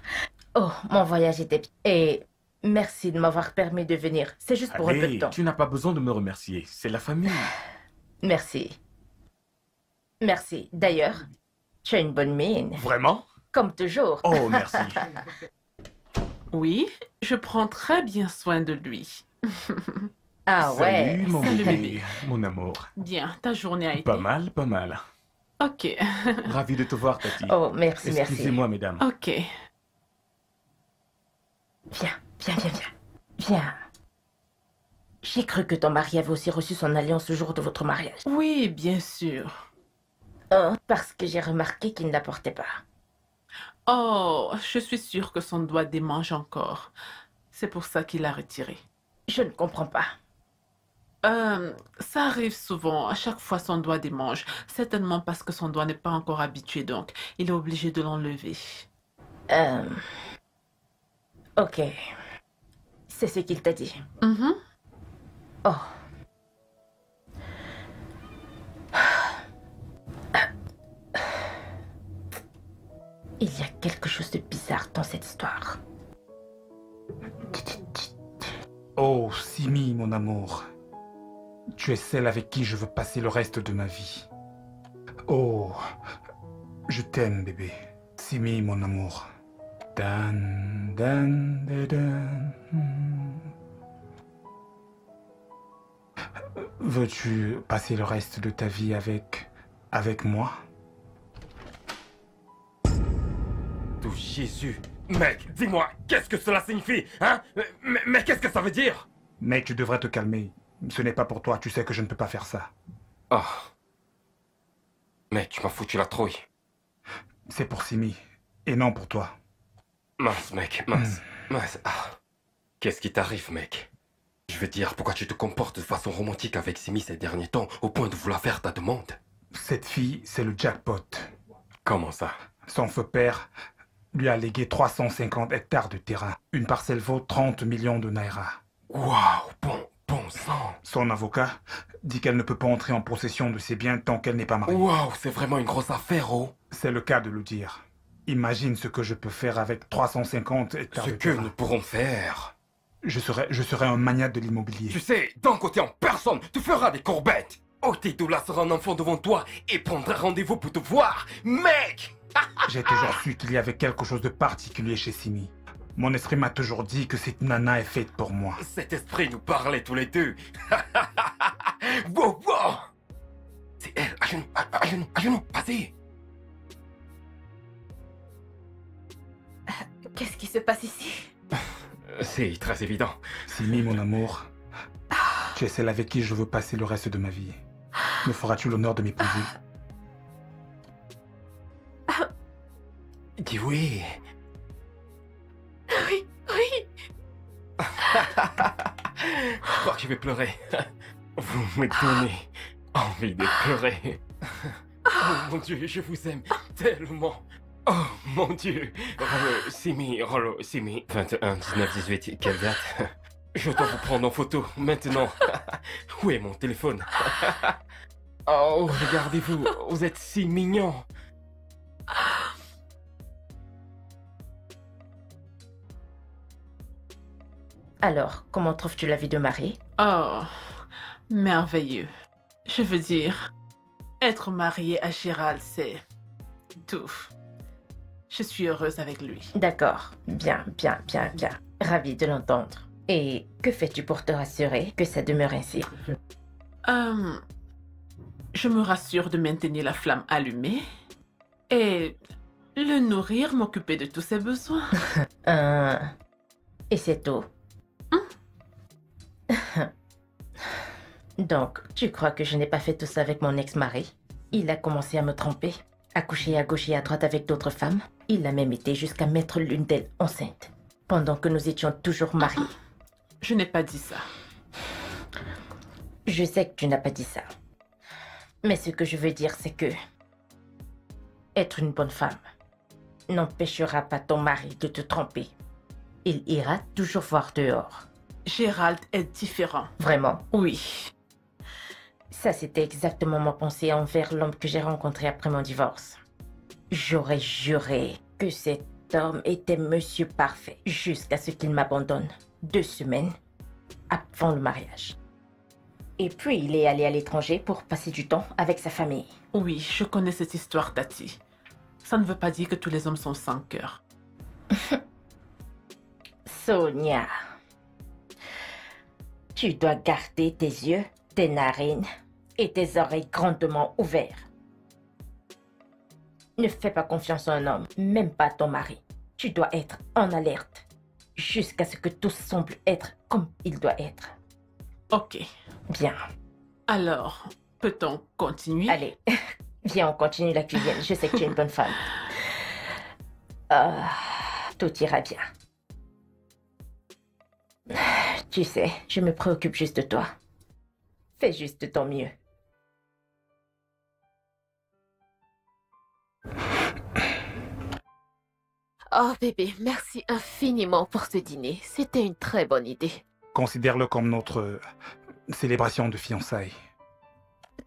Oh, mon voyage était bien. Et merci de m'avoir permis de venir. C'est juste pour un peu de Allez, temps. tu n'as pas besoin de me remercier. C'est la famille. Merci. Merci. D'ailleurs, tu as une bonne mine. Vraiment? Comme toujours. Oh, merci. Oui, je prends très bien soin de lui. Ah ouais. Salut, mon Salut, bébé. bébé. Mon amour. Bien, ta journée a été... Pas mal. Ok, Ravi de te voir, Tati. Oh, merci. Excusez-moi, mesdames. ok. Viens. J'ai cru que ton mari avait aussi reçu son alliance le jour de votre mariage. Oui, bien sûr. Oh, parce que j'ai remarqué qu'il ne la portait pas. Oh, je suis sûre que son doigt démange encore. C'est pour ça qu'il l'a retiré. Je ne comprends pas. Ça arrive souvent. À chaque fois, son doigt démange. Certainement parce que son doigt n'est pas encore habitué, donc il est obligé de l'enlever. Ok. C'est ce qu'il t'a dit. Mhm. Oh. Il y a quelque chose de bizarre dans cette histoire. Oh, Simi, mon amour. Tu es celle avec qui je veux passer le reste de ma vie. Oh, je t'aime, bébé. Simi, mon amour. Dan, dan, dan, dan. Veux-tu passer le reste de ta vie avec moi? Tout Jésus. Mec, dis-moi, qu'est-ce que cela signifie, hein? Mais qu'est-ce que ça veut dire? Mec, tu devrais te calmer. Ce n'est pas pour toi, tu sais que je ne peux pas faire ça. Oh. Mec, tu m'as foutu la trouille. C'est pour Simi, et non pour toi. Mince, mec, mince. Ah. Qu'est-ce qui t'arrive, mec? Je veux dire, pourquoi tu te comportes de façon romantique avec Simi ces derniers temps, au point de vouloir faire ta demande? Cette fille, c'est le jackpot. Comment ça? Son feu père lui a légué 350 hectares de terrain. Une parcelle vaut 30 millions de naira. Waouh, bon sang. Son avocat dit qu'elle ne peut pas entrer en possession de ses biens tant qu'elle n'est pas mariée. Waouh, c'est vraiment une grosse affaire, oh. C'est le cas de le dire. Imagine ce que je peux faire avec 350 hectares Ce de que terrain. nous pourrons faire. Je serai un magnat de l'immobilier. Tu sais, d'un côté en personne, tu feras des courbettes. Otedoula sera un enfant devant toi et prendra rendez-vous pour te voir. Mec! J'ai toujours su qu'il y avait quelque chose de particulier chez Simi. Mon esprit m'a toujours dit que cette nana est faite pour moi. Cet esprit nous parlait tous les deux. Wow, wow. C'est elle, à genoux, vas-y. Qu'est-ce qui se passe ici? C'est très évident. Simi, mon amour, tu es celle avec qui je veux passer le reste de ma vie. Me feras-tu l'honneur de m'épouser? Dis oui. Oui. Je crois que je vais pleurer. Vous me donnez envie de pleurer. Oh mon Dieu, je vous aime tellement. Oh mon Dieu. Rollo Simi. 21, 19, 18, quelle date? Je dois vous prendre en photo, maintenant. Où est mon téléphone? Oh, regardez-vous, vous êtes si mignon. Alors, comment trouves-tu la vie de mariée? Oh, merveilleux. Je veux dire, être mariée à Gérald, c'est tout. Je suis heureuse avec lui. D'accord. Bien, bien, bien, bien. Ravie de l'entendre. Et que fais-tu pour te rassurer que ça demeure ainsi? Je me rassure de maintenir la flamme allumée et le nourrir, m'occuper de tous ses besoins. Et c'est tout. Donc, tu crois que je n'ai pas fait tout ça avec mon ex-mari? Il a commencé à me tromper, à coucher à gauche et à droite avec d'autres femmes. Il a même été jusqu'à mettre l'une d'elles enceinte, pendant que nous étions toujours mariés. Je n'ai pas dit ça. Je sais que tu n'as pas dit ça. Mais ce que je veux dire, c'est que être une bonne femme n'empêchera pas ton mari de te tromper. Il ira toujours voir dehors. Gérald est différent. Vraiment? Oui. Ça, c'était exactement ma pensée envers l'homme que j'ai rencontré après mon divorce. J'aurais juré que cet homme était monsieur parfait jusqu'à ce qu'il m'abandonne 2 semaines avant le mariage. Et puis, il est allé à l'étranger pour passer du temps avec sa famille. Oui, je connais cette histoire, Tati. Ça ne veut pas dire que tous les hommes sont sans cœur. Sonia, tu dois garder tes yeux, tes narines et tes oreilles grandement ouvertes. Ne fais pas confiance à un homme, même pas à ton mari. Tu dois être en alerte jusqu'à ce que tout semble être comme il doit être. Ok. Bien. Alors, peut-on continuer? Allez, viens, on continue la cuisine. Je sais que tu es une bonne femme. Tout ira bien. Tu sais, je me préoccupe juste de toi. Fais juste de ton mieux. Oh bébé, merci infiniment pour ce dîner. C'était une très bonne idée. Considère-le comme notre célébration de fiançailles.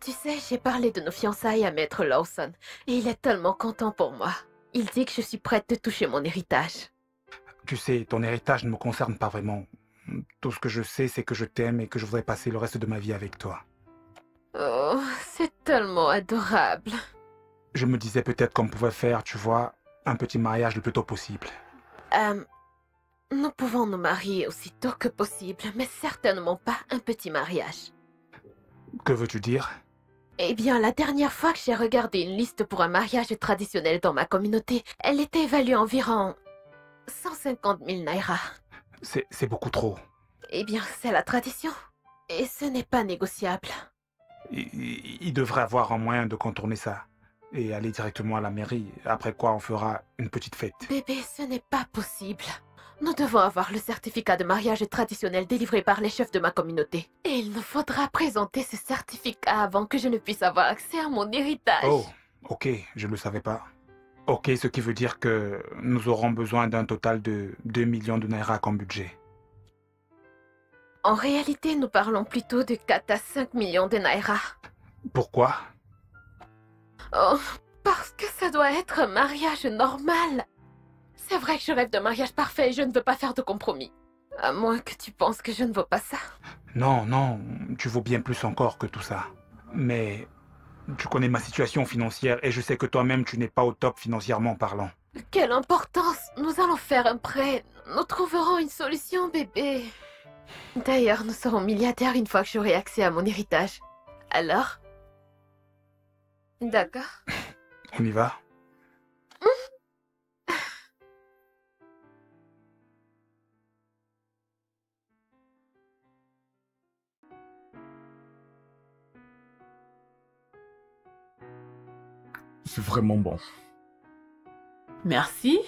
Tu sais, j'ai parlé de nos fiançailles à Maître Lawson et il est tellement content pour moi. Il dit que je suis prête de toucher mon héritage. Tu sais, ton héritage ne me concerne pas vraiment. Tout ce que je sais, c'est que je t'aime et que je voudrais passer le reste de ma vie avec toi. Oh, c'est tellement adorable. Je me disais peut-être qu'on pouvait faire, tu vois, un petit mariage le plus tôt possible. Nous pouvons nous marier aussitôt que possible, mais certainement pas un petit mariage. Que veux-tu dire? Eh bien, la dernière fois que j'ai regardé une liste pour un mariage traditionnel dans ma communauté, elle était évaluée à environ 150 000 naira. C'est beaucoup trop. Eh bien, c'est la tradition. Et ce n'est pas négociable. Il devrait avoir un moyen de contourner ça. Et aller directement à la mairie, après quoi on fera une petite fête. Bébé, ce n'est pas possible. Nous devons avoir le certificat de mariage traditionnel délivré par les chefs de ma communauté. Et il nous faudra présenter ce certificat avant que je ne puisse avoir accès à mon héritage. Oh, ok, je ne le savais pas. Ok, ce qui veut dire que nous aurons besoin d'un total de 2 millions de naira comme budget. En réalité, nous parlons plutôt de 4 à 5 millions de naira. Pourquoi? Oh, parce que ça doit être un mariage normal. C'est vrai que je rêve d'un mariage parfait et je ne veux pas faire de compromis. À moins que tu penses que je ne vaux pas ça. Non, non, tu vaux bien plus encore que tout ça. Mais tu connais ma situation financière et je sais que toi-même tu n'es pas au top financièrement parlant. Quelle importance! Nous allons faire un prêt. Nous trouverons une solution, bébé. D'ailleurs, nous serons milliardaires une fois que j'aurai accès à mon héritage. Alors? D'accord. On y va? C'est vraiment bon. Merci.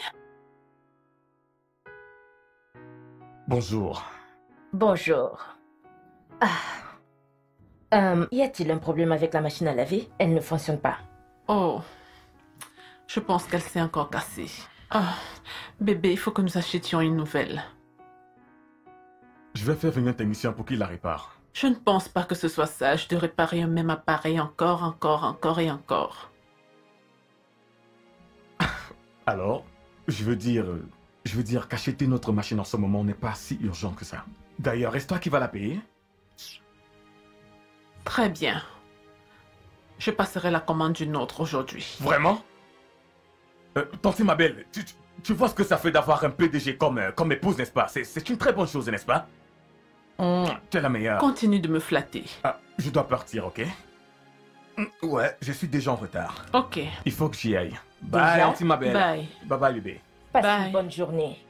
Bonjour. Bonjour. Y a-t-il un problème avec la machine à laver? Elle ne fonctionne pas. Oh, je pense qu'elle s'est encore cassée. Oh, bébé, il faut que nous achetions une nouvelle. Je vais faire venir un technicien pour qu'il la répare. Je ne pense pas que ce soit sage de réparer un même appareil encore et encore. Alors, je veux dire qu'acheter notre machine en ce moment n'est pas si urgent que ça. D'ailleurs, est-ce toi qui vas la payer? Très bien. Je passerai la commande d'une autre aujourd'hui. Vraiment? Tante ma belle, tu vois ce que ça fait d'avoir un PDG comme épouse, n'est-ce pas? C'est une très bonne chose, n'est-ce pas? Tu es la meilleure. Continue de me flatter. Ah, je dois partir, ok? Ouais, je suis déjà en retard. Ok. Il faut que j'y aille. Bye, Déjà? Auntie ma belle. Bye. Bye bye, bébé. Passe Bye. une bonne journée.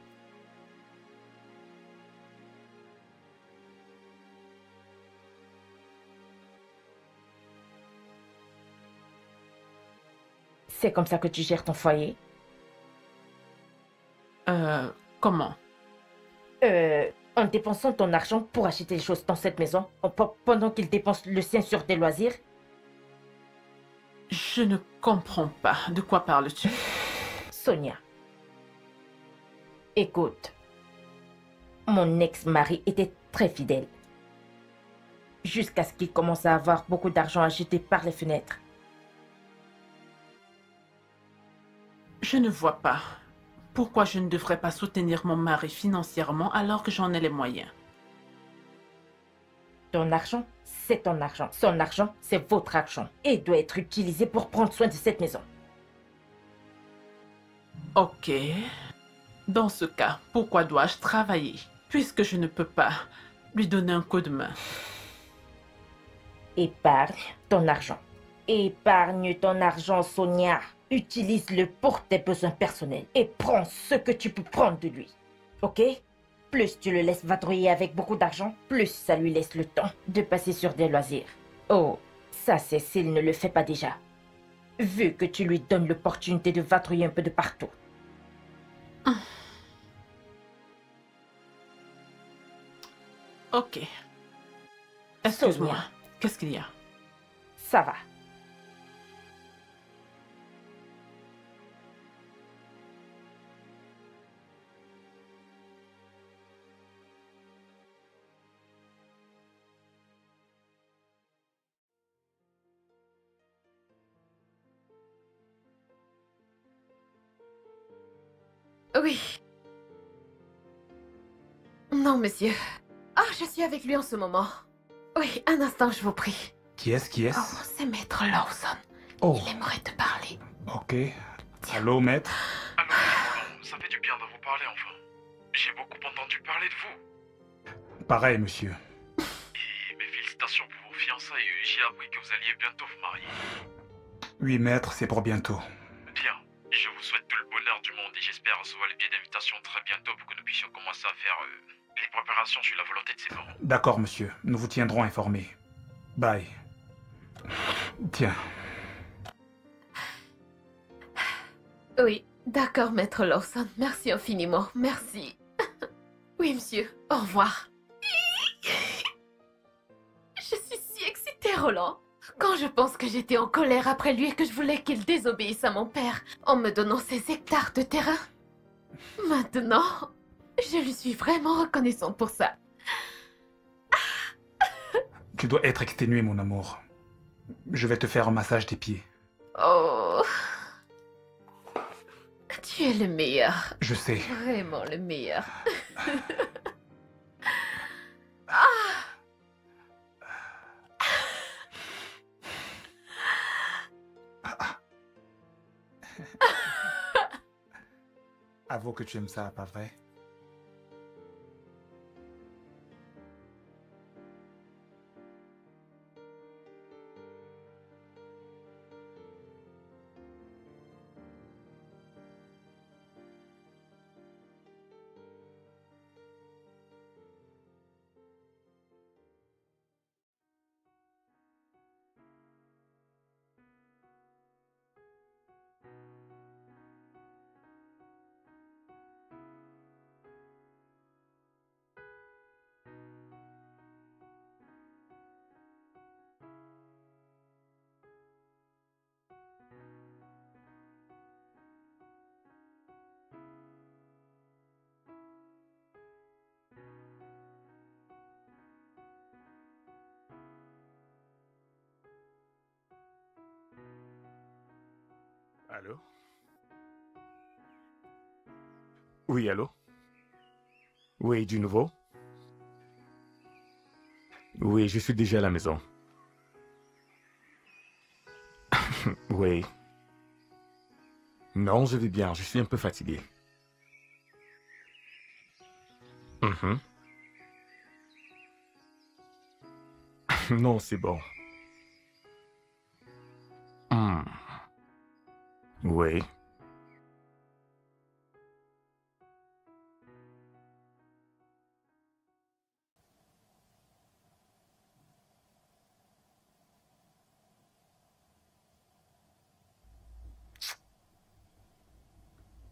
C'est comme ça que tu gères ton foyer? Comment? En dépensant ton argent pour acheter des choses dans cette maison, pendant qu'il dépense le sien sur des loisirs? Je ne comprends pas. De quoi parles-tu? Sonia, écoute, mon ex-mari était très fidèle. Jusqu'à ce qu'il commence à avoir beaucoup d'argent à jeter par les fenêtres. Je ne vois pas. Pourquoi je ne devrais pas soutenir mon mari financièrement alors que j'en ai les moyens? Ton argent, c'est ton argent. Son argent, c'est votre argent. Et doit être utilisé pour prendre soin de cette maison. Ok. Dans ce cas, pourquoi dois-je travailler puisque je ne peux pas lui donner un coup de main? Épargne ton argent. Épargne ton argent, Sonia. Utilise-le pour tes besoins personnels. Et prends ce que tu peux prendre de lui. Ok? Plus tu le laisses vadrouiller avec beaucoup d'argent, plus ça lui laisse le temps de passer sur des loisirs. Oh, ça c'est s'il ne le fait pas déjà. Vu que tu lui donnes l'opportunité de vadrouiller un peu de partout. Ok. Excuse-moi. Sonia. Qu'est-ce qu'il y a? Ça va. Oui. Non, monsieur. Ah, je suis avec lui en ce moment. Oui, un instant, je vous prie. Qui est-ce? Oh, c'est Maître Lawson. Oh, Il aimerait te parler. ok. Allô, maître? Allô, ça fait du bien de vous parler enfin. J'ai beaucoup entendu parler de vous. Pareil, monsieur. Et mes félicitations pour vos fiançailles. J'ai appris que vous alliez bientôt vous marier. Oui, maître, c'est pour bientôt. Bien, je vous souhaite tout le bonheur du monde et j'espère recevoir les billets d'invitation très bientôt pour que nous puissions commencer à faire les préparations sur la volonté de ses parents. D'accord, monsieur. Nous vous tiendrons informés. Bye. Tiens. Oui, d'accord, Maître Lawson. Merci infiniment. Merci. Oui, monsieur. Au revoir. Je suis si excitée, Roland. Quand je pense que j'étais en colère après lui et que je voulais qu'il désobéisse à mon père en me donnant ces hectares de terrain. Maintenant, je lui suis vraiment reconnaissante pour ça. Tu dois être exténué, mon amour. Je vais te faire un massage des pieds. Oh. Tu es le meilleur. Je sais. Vraiment le meilleur. Avoue que tu aimes ça, pas vrai? Allô? Oui, allô? Oui, du nouveau? Oui, je suis déjà à la maison. Oui. Non, je vais bien, je suis un peu fatigué. Mhm. Non, c'est bon. Hmm. Oui.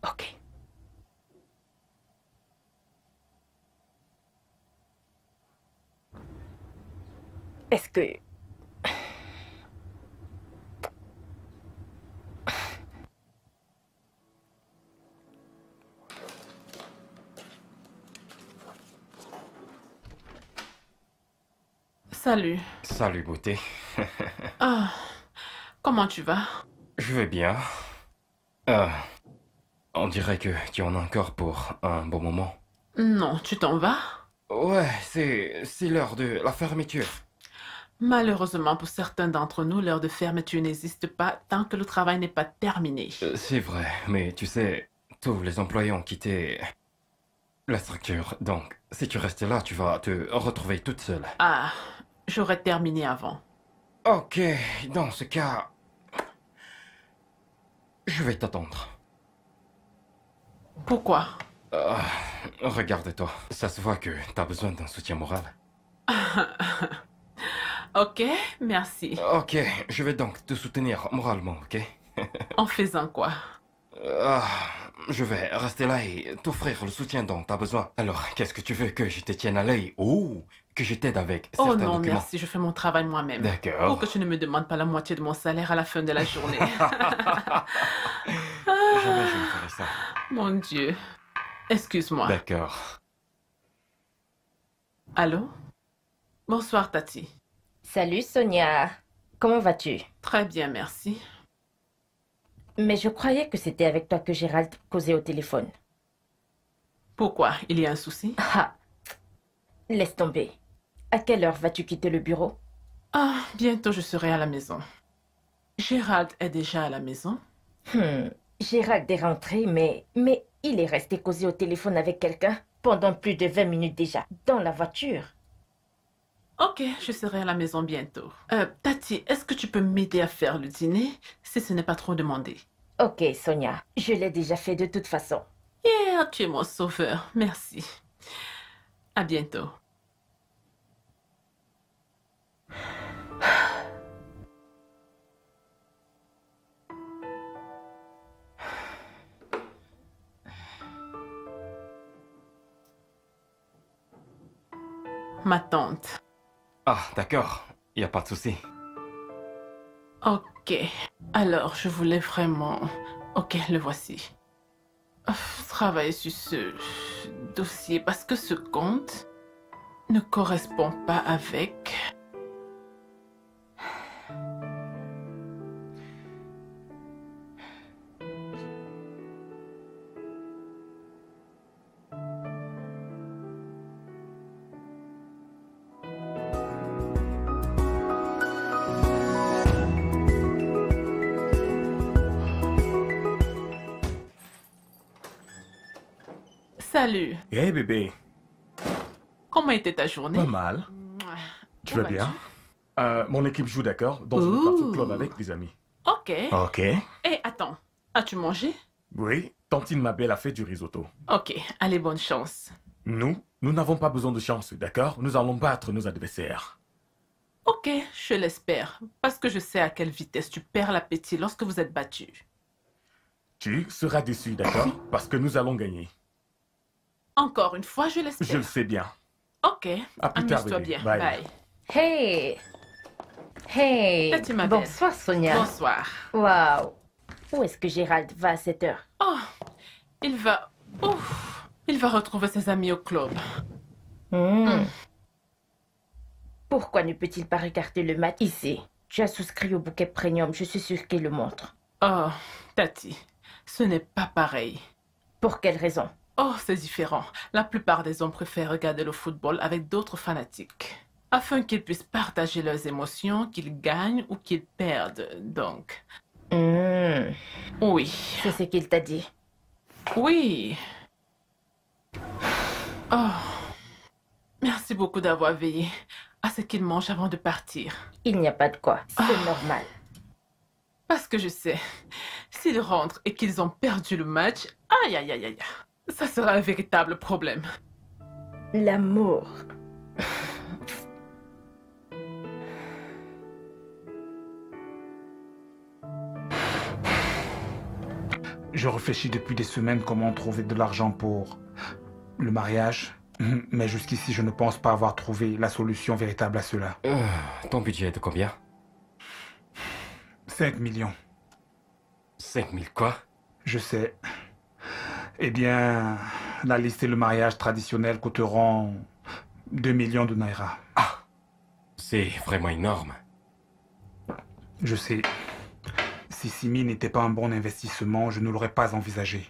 Ok. Est-ce que... Salut. Salut, beauté. Ah, comment tu vas? Je vais bien. On dirait que tu en as encore pour un bon moment. Non, tu t'en vas? Ouais, c'est l'heure de la fermeture. Malheureusement, pour certains d'entre nous, l'heure de fermeture n'existe pas tant que le travail n'est pas terminé. C'est vrai, mais tu sais, tous les employés ont quitté la structure. Donc, si tu restes là, tu vas te retrouver toute seule. Ah, j'aurais terminé avant. Ok, dans ce cas, je vais t'attendre. Pourquoi? Regarde-toi, ça se voit que t'as besoin d'un soutien moral. Ok, merci. Ok, je vais donc te soutenir moralement, ok? En faisant quoi? Je vais rester là et t'offrir le soutien dont t'as besoin. Alors, qu'est-ce que tu veux, que je te tienne à l'œil ou que je t'aide avec certains Oh non, documents? merci, je fais mon travail moi-même. D'accord. Pour que tu ne me demandes pas la moitié de mon salaire à la fin de la journée. Jamais je ne ferai ça. Mon Dieu. Excuse-moi. D'accord. Allô? Bonsoir, Tati. Salut Sonia. Comment vas-tu? Très bien, merci. Mais je croyais que c'était avec toi que Gérald causait au téléphone. Pourquoi? Il y a un souci? Ah, laisse tomber. À quelle heure vas-tu quitter le bureau? Ah, bientôt je serai à la maison. Gérald est déjà à la maison? Gérald est rentré, mais il est resté causer au téléphone avec quelqu'un pendant plus de 20 minutes déjà, dans la voiture. Ok, je serai à la maison bientôt. Tati, est-ce que tu peux m'aider à faire le dîner, si ce n'est pas trop demandé? Ok, Sonia, je l'ai déjà fait de toute façon. Yeah, tu es mon sauveur, merci. À bientôt. Ma tante. Ah, d'accord. Y a pas de souci. Ok. Alors, je voulais vraiment... Ok, le voici. Travailler sur ce dossier parce que ce compte ne correspond pas avec... Salut. Hé bébé, Comment était ta journée? pas mal. Tu vas bien? Mon équipe joue, d'accord? Dans une Ouh. partie club avec des amis. Ok. Ok. Et attends, as-tu mangé? Oui, tantine ma belle a fait du risotto. Ok, allez, bonne chance. Nous n'avons pas besoin de chance, d'accord? Nous allons battre nos adversaires. Ok, je l'espère, parce que je sais à quelle vitesse tu perds l'appétit lorsque vous êtes battus. Tu seras déçu, d'accord? Parce que nous allons gagner. Encore une fois, je Je le l'espère. sais bien. Ok, À plus tard, amuse-toi bébé. bien. Bye. Bye. Hey! Hey! Tati, ma belle. Bonsoir, Sonia. Bonsoir. Waouh! Où est-ce que Gérald va à cette heure? Oh, il va... Ouf, il va retrouver ses amis au club. Pourquoi ne peut-il pas regarder le match ici? Tu as souscrit au bouquet premium, je suis sûre qu'il le montre. Oh, Tati, ce n'est pas pareil. Pour quelle raison? Oh, c'est différent. La plupart des hommes préfèrent regarder le football avec d'autres fanatiques, afin qu'ils puissent partager leurs émotions, qu'ils gagnent ou qu'ils perdent, donc. Oui. C'est ce qu'il t'a dit. Oui. Oh. Merci beaucoup d'avoir veillé à ce qu'ils mangent avant de partir. Il n'y a pas de quoi, c'est normal. Parce que je sais, s'ils rentrent et qu'ils ont perdu le match, aïe aïe aïe aïe, ça sera un véritable problème. L'amour. Je réfléchis depuis des semaines comment trouver de l'argent pour le mariage. Mais jusqu'ici, je ne pense pas avoir trouvé la solution véritable à cela. Ton budget est de combien? 5 millions. 5 000 quoi? Je sais. Eh bien, la liste et le mariage traditionnel coûteront 2 millions de naira. Ah, c'est vraiment énorme. Je sais. Si Simi n'était pas un bon investissement, je ne l'aurais pas envisagé.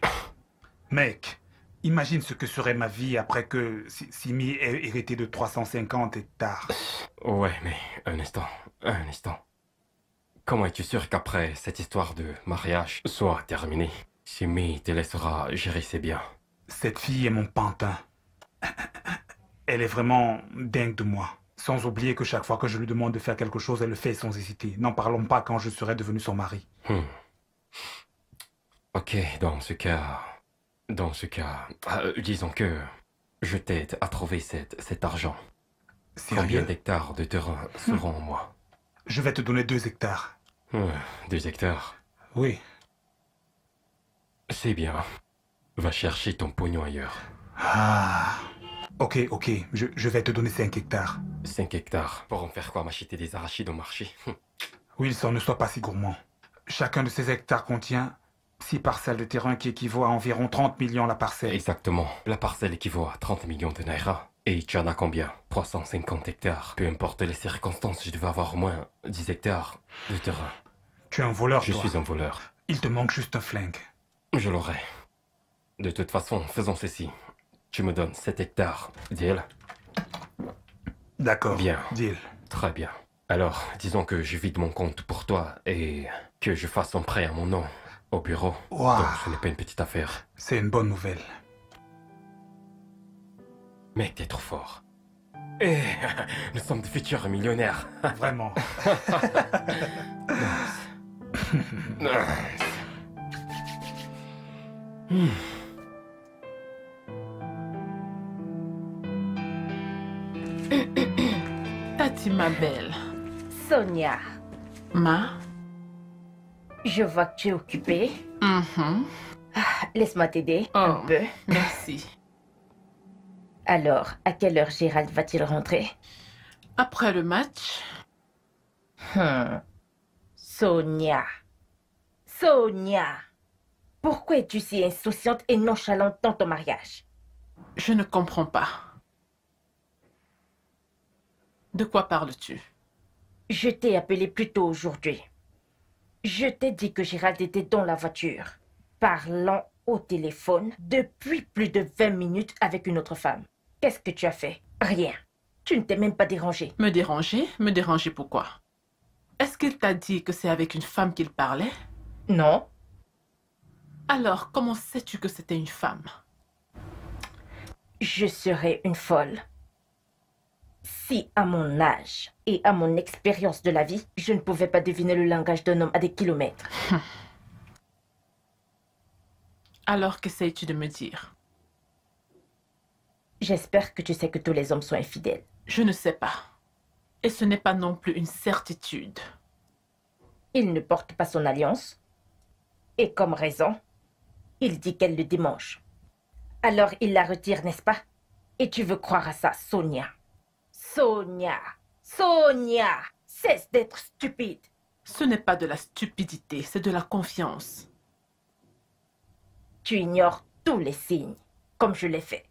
Mec, imagine ce que serait ma vie après que Simi ait hérité de 350 hectares. Ouais, mais un instant. Comment es-tu sûr qu'après cette histoire de mariage soit terminée, Simi te laissera gérer ses biens? Cette fille est mon pantin. Elle est vraiment dingue de moi. Sans oublier que chaque fois que je lui demande de faire quelque chose, elle le fait sans hésiter. N'en parlons pas quand je serai devenu son mari. Ok, dans ce cas, disons que je t'aide à trouver cet argent. Combien Sérieux? d'hectares de terrain seront moi? Je vais te donner 2 hectares. 2 hectares. Oui. C'est bien. Va chercher ton pognon ailleurs. Ah. Ok. Je vais te donner 5 hectares. 5 hectares. Pour en faire quoi? M'acheter des arachides au marché? Wilson, ne sois pas si gourmand. Chacun de ces hectares contient 6 parcelles de terrain qui équivaut à environ 30 millions la parcelle. Exactement. La parcelle équivaut à 30 millions de naira. Et tu en as combien? 350 hectares. Peu importe les circonstances, je devais avoir au moins 10 hectares de terrain. Tu es un voleur, Je toi. suis un voleur. Il te manque juste un flingue. Je l'aurai. De toute façon, faisons ceci. Tu me donnes 7 hectares. Deal? D'accord. Bien. Deal. Très bien. Alors, disons que je vide mon compte pour toi et que je fasse un prêt à mon nom au bureau. Wow. Donc, ce n'est pas une petite affaire. C'est une bonne nouvelle. Mec, t'es trop fort. Et nous sommes de futurs millionnaires. Vraiment. Tati, ma belle. Sonia, Ma? je vois que tu es occupée. Mhm. Laisse-moi t'aider un Oh. peu. Merci. Alors, à quelle heure Gérald va-t-il rentrer? Après le match, Sonia. Pourquoi es-tu si insouciante et nonchalante dans ton mariage? je ne comprends pas. De quoi parles-tu? Je t'ai appelé plus tôt aujourd'hui. Je t'ai dit que Gérald était dans la voiture, parlant au téléphone depuis plus de 20 minutes avec une autre femme. Qu'est-ce que tu as fait? Rien. Tu ne t'es même pas dérangé. Me déranger? Me déranger pourquoi? Est-ce qu'il t'a dit que c'est avec une femme qu'il parlait? Non. Alors, comment sais-tu que c'était une femme? Je serais une folle. Si à mon âge et à mon expérience de la vie, je ne pouvais pas deviner le langage d'un homme à des kilomètres. Alors, qu'essayes-tu de me dire? J'espère que tu sais que tous les hommes sont infidèles. Je ne sais pas. Et ce n'est pas non plus une certitude. Il ne porte pas son alliance. Et comme raison, il dit qu'elle le démange. Alors il la retire, n'est-ce pas? Et tu veux croire à ça, Sonia? Sonia! Cesse d'être stupide. Ce n'est pas de la stupidité, c'est de la confiance. Tu ignores tous les signes, comme je l'ai fait.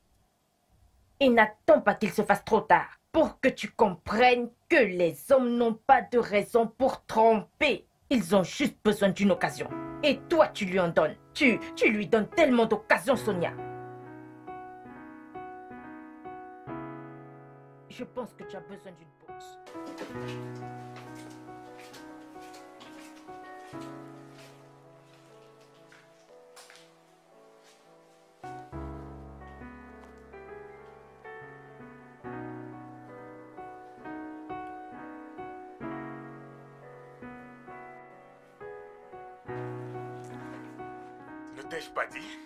Et n'attends pas qu'il se fasse trop tard pour que tu comprennes que les hommes n'ont pas de raison pour tromper. Ils ont juste besoin d'une occasion. Et toi, tu lui en donnes. Tu lui donnes tellement d'occasions, Sonia. Je pense que tu as besoin d'une pause. Ne t'ai-je pas dit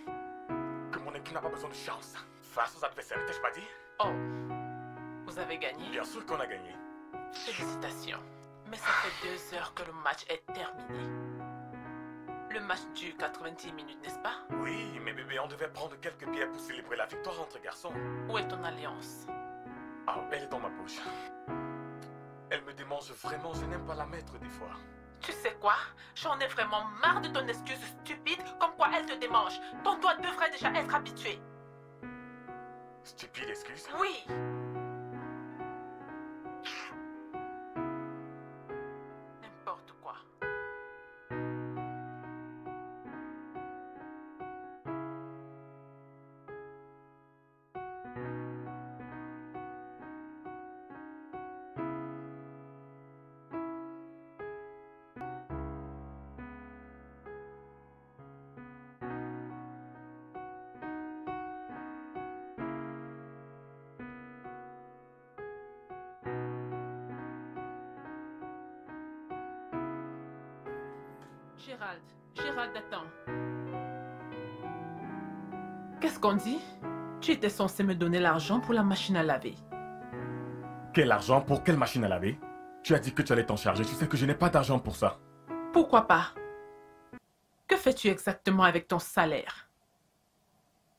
que mon équipe n'a pas besoin de chance face aux adversaires? Ne t'ai-je pas dit? Oh, vous avez gagné? Bien sûr qu'on a gagné. Félicitations. Mais ça fait 2 heures que le match est terminé. Le match dure 90 minutes, n'est-ce pas? Oui, mais bébé, on devait prendre quelques bières pour célébrer la victoire entre garçons. Où est ton alliance? Ah, elle est dans ma bouche. Elle me démange vraiment, je n'aime pas la mettre des fois. Tu sais quoi? J'en ai vraiment marre de ton excuse stupide comme quoi elle te démange. Ton doigt devrait déjà être habitué. Stupide excuse? Oui. N'importe quoi. Gérald, attends. Qu'est-ce qu'on dit? Tu étais censé me donner l'argent pour la machine à laver. Quel argent pour quelle machine à laver? Tu as dit que tu allais t'en charger, tu sais que je n'ai pas d'argent pour ça. Pourquoi pas? Que fais-tu exactement avec ton salaire?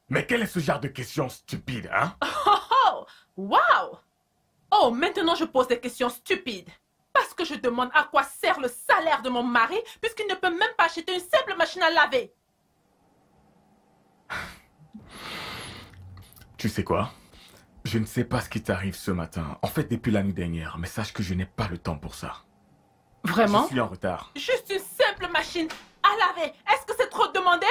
Mais quel est ce genre de question stupide, hein? Oh! Wow! Oh, maintenant je pose des questions stupides. Parce que je demande à quoi sert le salaire de mon mari puisqu'il ne peut même pas acheter une simple machine à laver. Tu sais quoi? Je ne sais pas ce qui t'arrive ce matin. En fait, depuis la nuit dernière. Mais sache que je n'ai pas le temps pour ça. Vraiment? Je suis en retard. Juste une simple machine à laver. Est-ce que c'est trop demandé?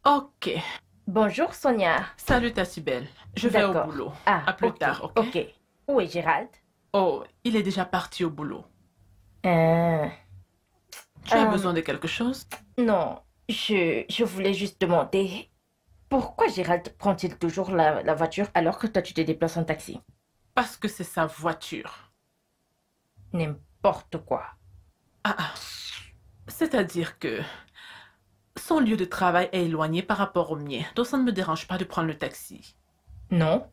Ok. Bonjour, Sonia. Salut, ta si belle. Je vais au D'accord. boulot. Ah, À plus ok, tard, ok? Ok. Où est Gérald? Oh, il est déjà parti au boulot. Tu as Euh, besoin de quelque chose? Non, je voulais juste demander pourquoi Gérald prend-il toujours la voiture alors que toi tu te déplaces en taxi? Parce que c'est sa voiture. N'importe quoi. Ah. C'est-à-dire que son lieu de travail est éloigné par rapport au mien, donc ça ne me dérange pas de prendre le taxi. Non,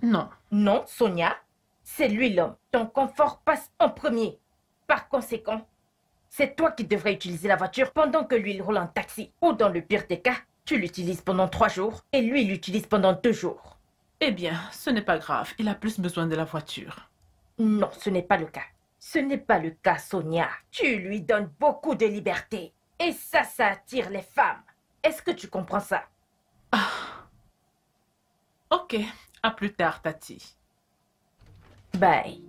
Non. non, Sonia, c'est lui l'homme. Ton confort passe en premier. Par conséquent, c'est toi qui devrais utiliser la voiture pendant que lui il roule en taxi. Ou dans le pire des cas, tu l'utilises pendant 3 jours et lui il l'utilise pendant 2 jours. Eh bien, ce n'est pas grave, il a plus besoin de la voiture. Non, ce n'est pas le cas. Ce n'est pas le cas, Sonia. Tu lui donnes beaucoup de liberté. Et ça attire les femmes. Est-ce que tu comprends ça? Ok, à plus tard, Tati. Bye.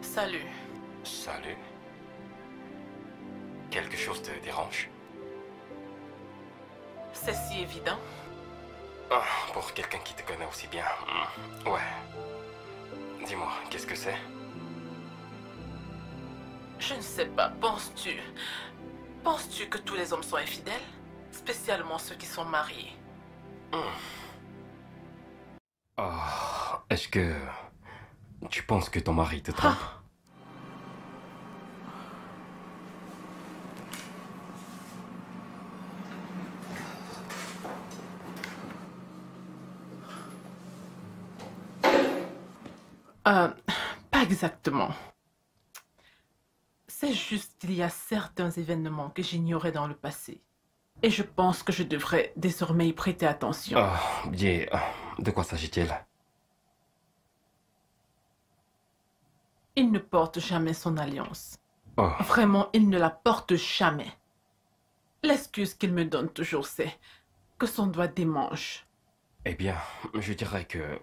Salut. Salut. Quelque chose te dérange? C'est si évident. Ah, pour quelqu'un qui te connaît aussi bien. Ouais. Dis-moi, qu'est-ce que c'est? Je ne sais pas, penses-tu que tous les hommes sont infidèles? Spécialement ceux qui sont mariés. Ah, est-ce que tu penses que ton mari te trompe? Pas exactement. C'est juste qu'il y a certains événements que j'ignorais dans le passé. Et je pense que je devrais désormais y prêter attention. Bien, de quoi s'agit-il? Il ne porte jamais son alliance. Oh. Vraiment, il ne la porte jamais. L'excuse qu'il me donne toujours, c'est que son doigt démange. Eh bien, je dirais que...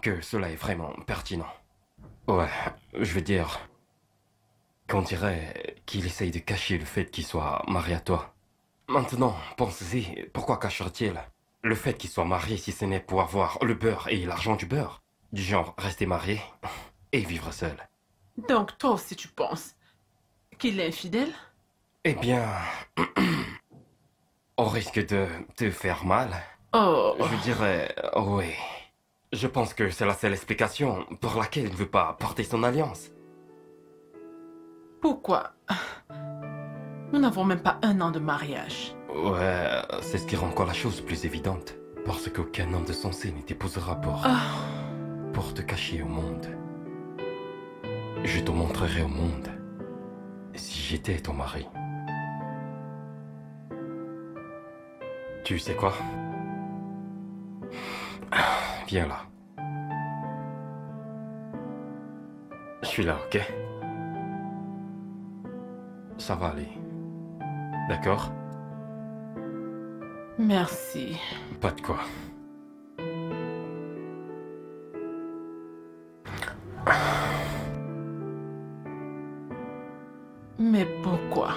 que cela est vraiment pertinent. Ouais, je veux dire... qu'on dirait qu'il essaye de cacher le fait qu'il soit marié à toi. Maintenant, pense-y, pourquoi cacherait-il le fait qu'il soit marié si ce n'est pour avoir le beurre et l'argent du beurre? Du genre, rester marié et vivre seul. Donc toi aussi tu penses qu'il est infidèle? Eh bien... au risque de te faire mal, Oh. je dirais oui. Je pense que c'est la seule explication pour laquelle il ne veut pas porter son alliance. Pourquoi? Nous n'avons même pas 1 an de mariage. Ouais, c'est ce qui rend encore la chose plus évidente. Parce qu'aucun homme de sensé ne t'épousera pour te cacher au monde. Je te montrerai au monde si j'étais ton mari. Tu sais quoi? Viens là. Je suis là, ok? Ça va aller. D'accord? Merci. Pas de quoi. Mais pourquoi?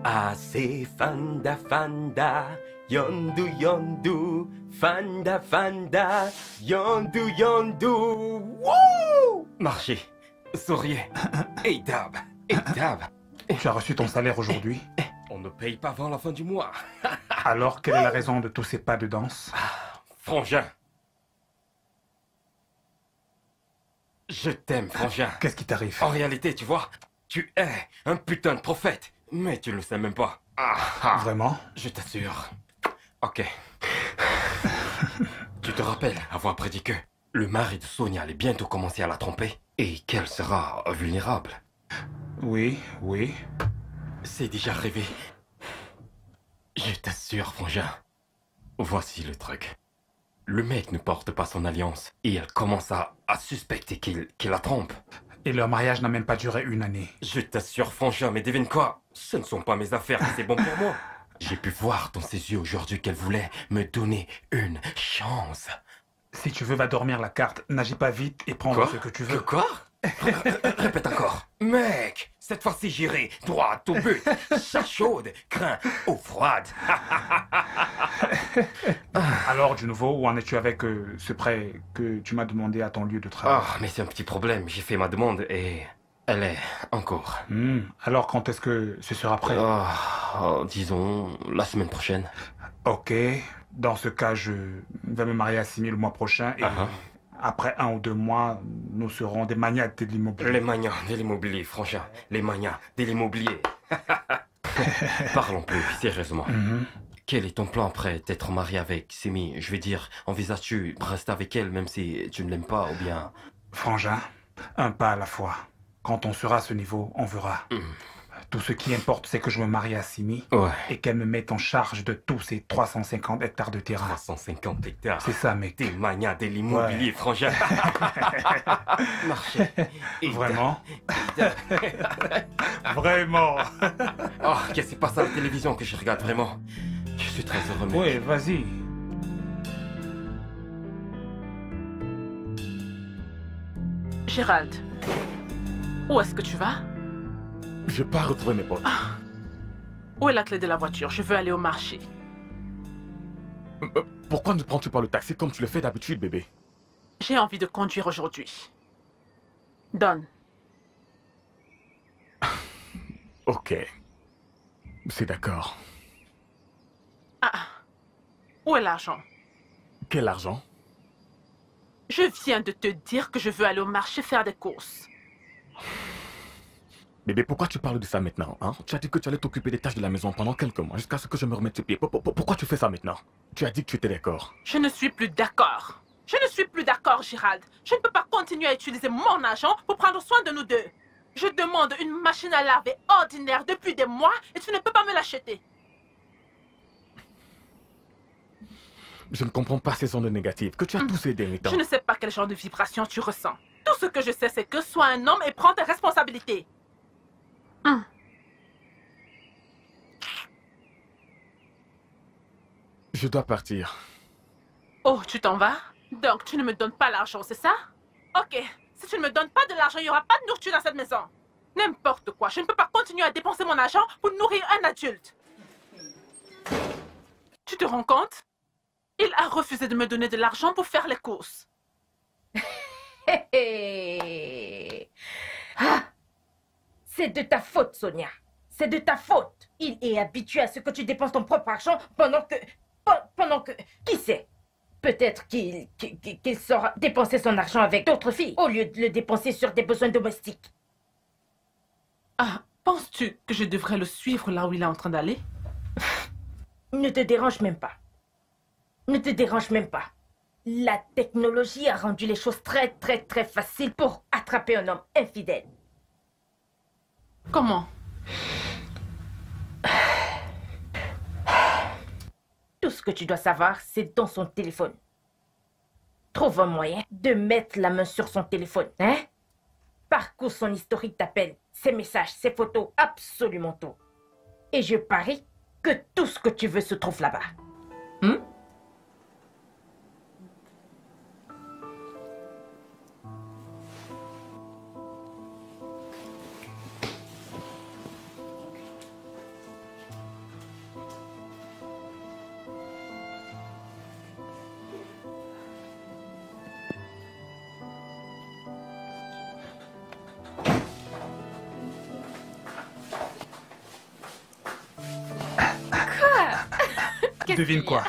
Ase fanda fanda, yondu yondu, fanda fanda, yondu yondu. Wouh! Marchez, souriez. Et dab, et dab. Tu as reçu ton salaire aujourd'hui? On ne paye pas avant la fin du mois. Alors, quelle est la raison de tous ces pas de danse? Frangin. Je t'aime, Frangin. Qu'est-ce qui t'arrive? En réalité, tu vois, tu es un putain de prophète. Mais tu ne le sais même pas. Vraiment? Je t'assure. Ok. Tu te rappelles avoir prédit que le mari de Sonia allait bientôt commencer à la tromper et qu'elle sera vulnérable? Oui, oui. C'est déjà arrivé. Je t'assure, Frangin. Voici le truc. Le mec ne porte pas son alliance et elle commence à suspecter qu'il la trompe. Et leur mariage n'a même pas duré 1 année. Je t'assure, Frangin, mais devine quoi? Ce ne sont pas mes affaires, c'est bon pour moi. J'ai pu voir dans ses yeux aujourd'hui qu'elle voulait me donner une chance. Si tu veux, va dormir la carte. N'agis pas vite et prends ce que tu veux. Quoi? Répète encore. Mec, cette fois-ci j'irai droit au but. Chat chaude, craint eau froide. Alors, du nouveau, où en es-tu avec ce prêt que tu m'as demandé à ton lieu de travail? Mais c'est un petit problème. J'ai fait ma demande et elle est en cours. Alors, quand est-ce que ce sera prêt? Disons la semaine prochaine. Ok. Dans ce cas, je vais me marier à 6 000 le mois prochain et après 1 ou 2 mois, nous serons des magnats de l'immobilier. Les magnats de l'immobilier, Frangin. Les magnats de l'immobilier. Parlons plus sérieusement. Quel est ton plan après t'être marié avec Simi? Je veux dire, envisages-tu de rester avec elle même si tu ne l'aimes pas ou bien... Frangin, un pas à la fois. Quand on sera à ce niveau, on verra. Tout ce qui importe, c'est que je me marie à Simi et qu'elle me mette en charge de tous ces 350 hectares de terrain. 350 hectares. C'est ça, mec. Des magnats de l'immobilier, Frangin. Marché. Vraiment? Vraiment? Qu'est-ce qui se passe à la télévision que je regarde vraiment? Je suis très heureux, mec. Oui, vas-y. Gérald, où est-ce que tu vas? Je pars retrouver mes potes. Où est la clé de la voiture? Je veux aller au marché. Pourquoi ne prends-tu pas le taxi comme tu le fais d'habitude, bébé? J'ai envie de conduire aujourd'hui. Donne. Ok. C'est d'accord. Ah. Où est l'argent? Quel argent? Je viens de te dire que je veux aller au marché faire des courses. Bébé, pourquoi tu parles de ça maintenant, hein? Tu as dit que tu allais t'occuper des tâches de la maison pendant quelques mois, jusqu'à ce que je me remette sur pied. Pourquoi tu fais ça maintenant? Tu as dit que tu étais d'accord. Je ne suis plus d'accord. Je ne suis plus d'accord, Gérald. Je ne peux pas continuer à utiliser mon argent pour prendre soin de nous deux. Je demande une machine à laver ordinaire depuis des mois et tu ne peux pas me l'acheter. Je ne comprends pas ces ondes négatives que tu as tous ces derniers temps. Je ne sais pas quel genre de vibration tu ressens. Tout ce que je sais, c'est que sois un homme et prends tes responsabilités. Je dois partir. Oh, tu t'en vas? Donc, tu ne me donnes pas l'argent, c'est ça? Ok, si tu ne me donnes pas de l'argent, il n'y aura pas de nourriture dans cette maison. N'importe quoi, je ne peux pas continuer à dépenser mon argent pour nourrir un adulte. Tu te rends compte? Il a refusé de me donner de l'argent pour faire les courses. Ah, c'est de ta faute, Sonia. C'est de ta faute. Il est habitué à ce que tu dépenses ton propre argent pendant que... Qui sait? Peut-être qu'il saura dépenser son argent avec d'autres filles au lieu de le dépenser sur des besoins domestiques. Ah, penses-tu que je devrais le suivre là où il est en train d'aller? Ne te dérange même pas. Ne te dérange même pas. La technologie a rendu les choses très faciles pour attraper un homme infidèle. Comment? Tout ce que tu dois savoir, c'est dans son téléphone. Trouve un moyen de mettre la main sur son téléphone, hein? Parcours son historique d'appels, ses messages, ses photos, absolument tout. Et je parie que tout ce que tu veux se trouve là-bas. Devine quoi?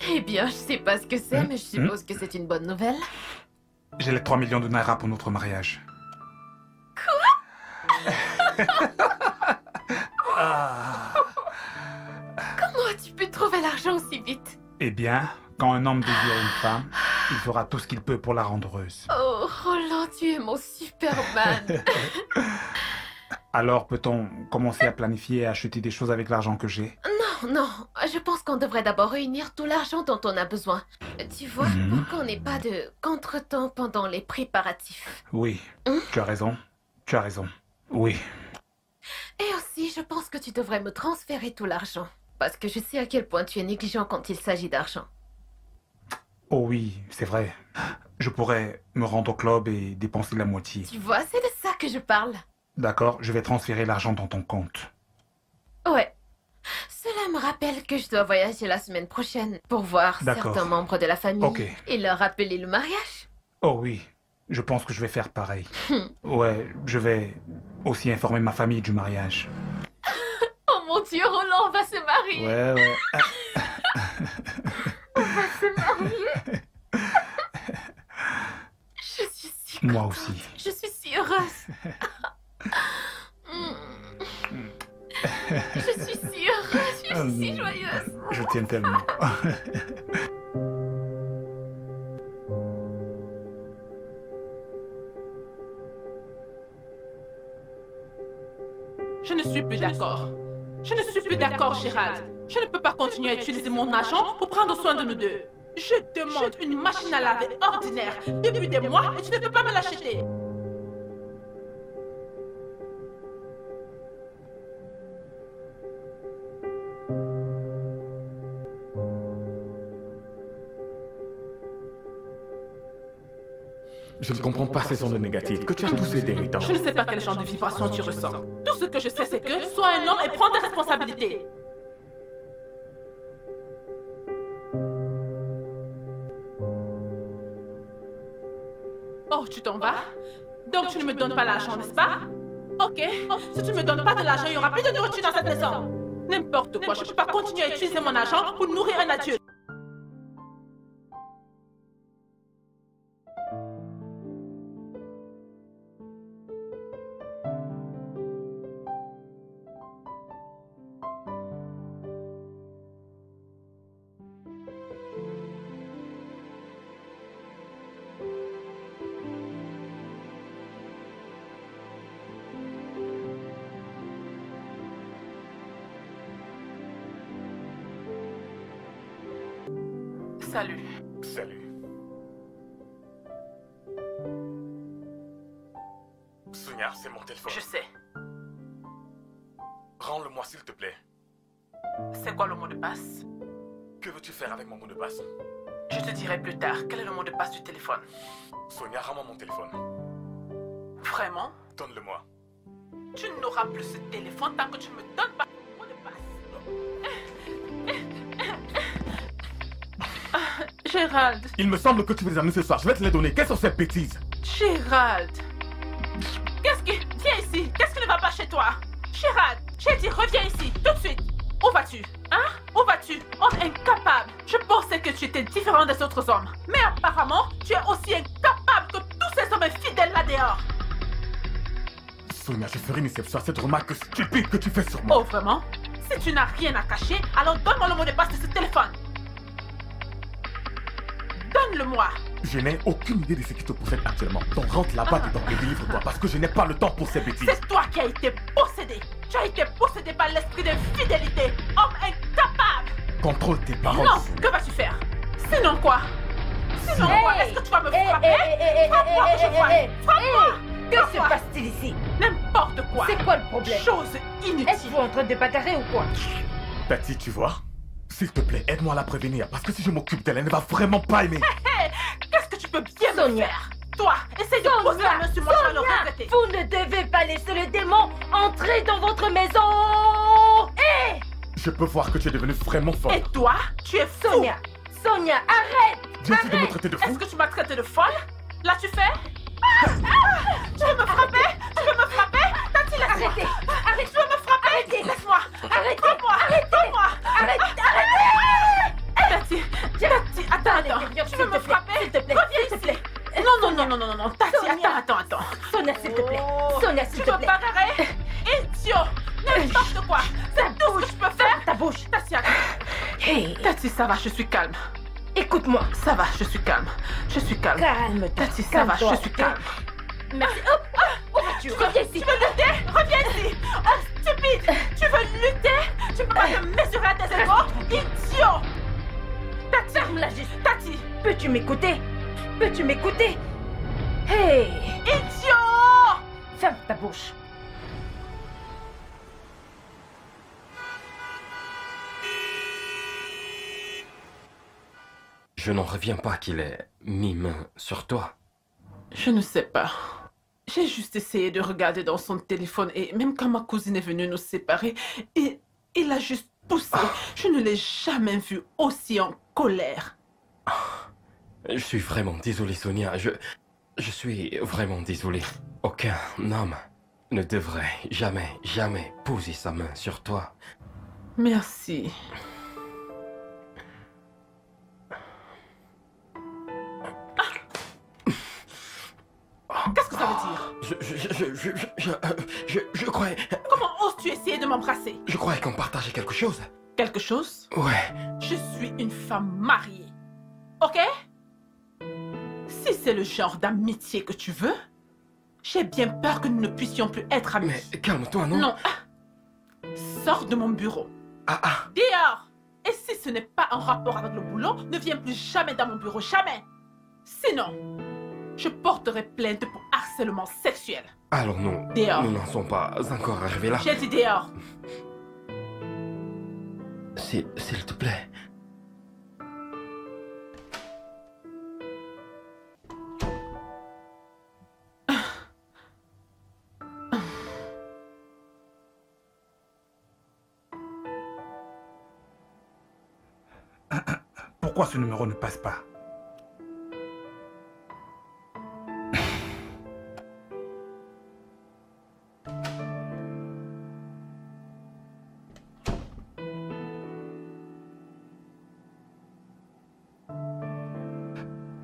Eh bien, je sais pas ce que c'est, mais je suppose que c'est une bonne nouvelle. J'ai les 3 millions de Naira pour notre mariage. Comment as-tu pu trouver l'argent aussi vite? Eh bien, quand un homme désire une femme, il fera tout ce qu'il peut pour la rendre heureuse. Oh, Roland, tu es mon Superman. Alors peut-on commencer à planifier et acheter des choses avec l'argent que j'ai? Non, je pense qu'on devrait d'abord réunir tout l'argent dont on a besoin. Tu vois, pour qu'on n'ait pas de contretemps pendant les préparatifs. Oui, tu as raison. Tu as raison. Oui. Et aussi, je pense que tu devrais me transférer tout l'argent. Parce que je sais à quel point tu es négligent quand il s'agit d'argent. Oh oui, c'est vrai. Je pourrais me rendre au club et dépenser la moitié. Tu vois, c'est de ça que je parle. D'accord, je vais transférer l'argent dans ton compte. Ouais. Cela me rappelle que je dois voyager la semaine prochaine pour voir certains membres de la famille et leur rappeler le mariage. Oh oui, je pense que je vais faire pareil. Ouais, je vais aussi informer ma famille du mariage. Oh mon Dieu, Roland, on va se marier. Ouais. On va se marier. Je suis si Moi contente. aussi. Je suis si heureuse. Je suis si heureuse, je suis si joyeuse. Je tiens tellement. Je ne suis plus d'accord. Je ne suis plus d'accord, Gérald. Je ne peux pas continuer à utiliser mon argent pour prendre soin de nous deux. Je demande une machine à laver ordinaire depuis des mois et tu ne peux pas me l'acheter. Je ne comprends pas ces ondes négatives que tu as tous ces derniers temps. Je ne sais pas quel genre de vibration tu ressens. Tout ce que je sais, c'est que sois un homme et prends tes responsabilités. Oh, tu t'en vas? Donc tu ne me donnes pas l'argent, n'est-ce pas? Ok. Si tu ne me donnes pas de l'argent, il n'y aura plus de nourriture dans cette maison. N'importe quoi, je ne peux pas continuer à utiliser mon argent pour nourrir un adulte. Salut. Salut. Sonia, c'est mon téléphone. Je sais. Rends-le-moi s'il te plaît. C'est quoi le mot de passe? Que veux-tu faire avec mon mot de passe? Je te dirai plus tard. Quel est le mot de passe du téléphone? Sonia, rends-moi mon téléphone. Vraiment? Donne-le-moi. Tu n'auras plus ce téléphone tant que tu ne me donnes pas le mot de passe. Gérald. Il me semble que tu veux les amener ce soir. Je vais te les donner. Quelles sont ces bêtises? Gérald. Qu'est-ce qui... Viens ici. Qu'est-ce qui ne va pas chez toi? Gérald, j'ai dit reviens ici, tout de suite. Où vas-tu? Hein? Où vas-tu? Homme incapable. Je pensais que tu étais différent des autres hommes. Mais apparemment, tu es aussi incapable que tous ces hommes infidèles là dehors. Sonia, je ferai une exception à cette remarque stupide que tu fais sur moi. Oh, vraiment? Si tu n'as rien à cacher, alors donne-moi le mot de passe de ce téléphone. Donne-le-moi. Je n'ai aucune idée de ce qui te possède actuellement. Donc rentre là-bas dedans et délivre-toi parce que je n'ai pas le temps pour ces bêtises. C'est toi qui as été possédé. Tu as été possédé par l'esprit d'infidélité. Homme incapable. Contrôle tes paroles. Non, que vas-tu faire? Sinon quoi? Sinon quoi? Est-ce que tu vas me frapper? Frappe-moi que je vois. Frappe-moi. Que se passe-t-il ici? N'importe quoi. C'est quoi le problème? Chose inutile. Êtes-vous en train de bagarrer ou quoi? Tati, tu vois? S'il te plaît, aide-moi à la prévenir parce que si je m'occupe d'elle, elle ne va vraiment pas aimer. Hé, qu'est-ce que tu peux bien Sonia. me faire? Toi, essaye de poser la main sur moi, tu vas le regretter. Vous ne devez pas laisser le démon entrer dans votre maison. Hé! Je peux voir que tu es devenue vraiment folle. Et toi, tu es fou. Sonia, Sonia, arrête! Viens-tu de me traiter de fou? Est-ce que tu m'as traité de folle? Là, tu fais? Tu veux me frapper? Tu veux me frapper? Tati, laisse-moi. Arrêtez! Arrêtez! Tu veux me frapper? Arrêtez. Laisse-moi. Arrêtez. Prends-moi. Arrêtez. Prends-moi. Arrêtez! Tati, attends. Tu veux me frapper? S'il te plaît, Reviens s'il te ici. plaît. Non. Tati, Sonia. attends. Sonia, s'il te plaît. Sonia, s'il Tu te veux plaît. bagarrer? Idiot. N'importe quoi. C'est tout ce que je peux faire. Ta bouche. Tati, attends. Hey, Tati, ça va, je suis calme. écoute-moi. Ça va, je suis calme. Calme-toi. Tati, ça va, je suis calme. Merci. Hop, où vas-tu? Reviens ici. Tu veux lutter? Reviens ici. Oh, stupide. Tu veux lutter? Tu peux pas te mesurer à tes égaux? Idiot. Tati, Ferme-la juste. Tati. Peux-tu m'écouter? Peux-tu m'écouter? Hey, Idiot. ferme ta bouche. Je n'en reviens pas qu'il ait mis main sur toi. Je ne sais pas. J'ai juste essayé de regarder dans son téléphone et même quand ma cousine est venue nous séparer, il a juste poussé. Je ne l'ai jamais vu aussi en colère. Je suis vraiment désolé, Sonia. Je suis vraiment désolé. Aucun homme ne devrait jamais poser sa main sur toi. Merci. Qu'est-ce que ça veut dire? Je croyais... Comment oses-tu essayer de m'embrasser? Je croyais qu'on partageait quelque chose. Quelque chose? Ouais. Je suis une femme mariée. Ok? Si c'est le genre d'amitié que tu veux, j'ai bien peur que nous ne puissions plus être amis. Mais calme-toi, non? Non. Sors de mon bureau. Dehors. Et si ce n'est pas en rapport avec le boulot, ne viens plus jamais dans mon bureau, jamais. Sinon, je porterai plainte pour harcèlement sexuel. Alors non, Dehors. nous n'en sommes pas encore arrivés là. J'ai dit dehors. S'il te plaît. Pourquoi ce numéro ne passe pas?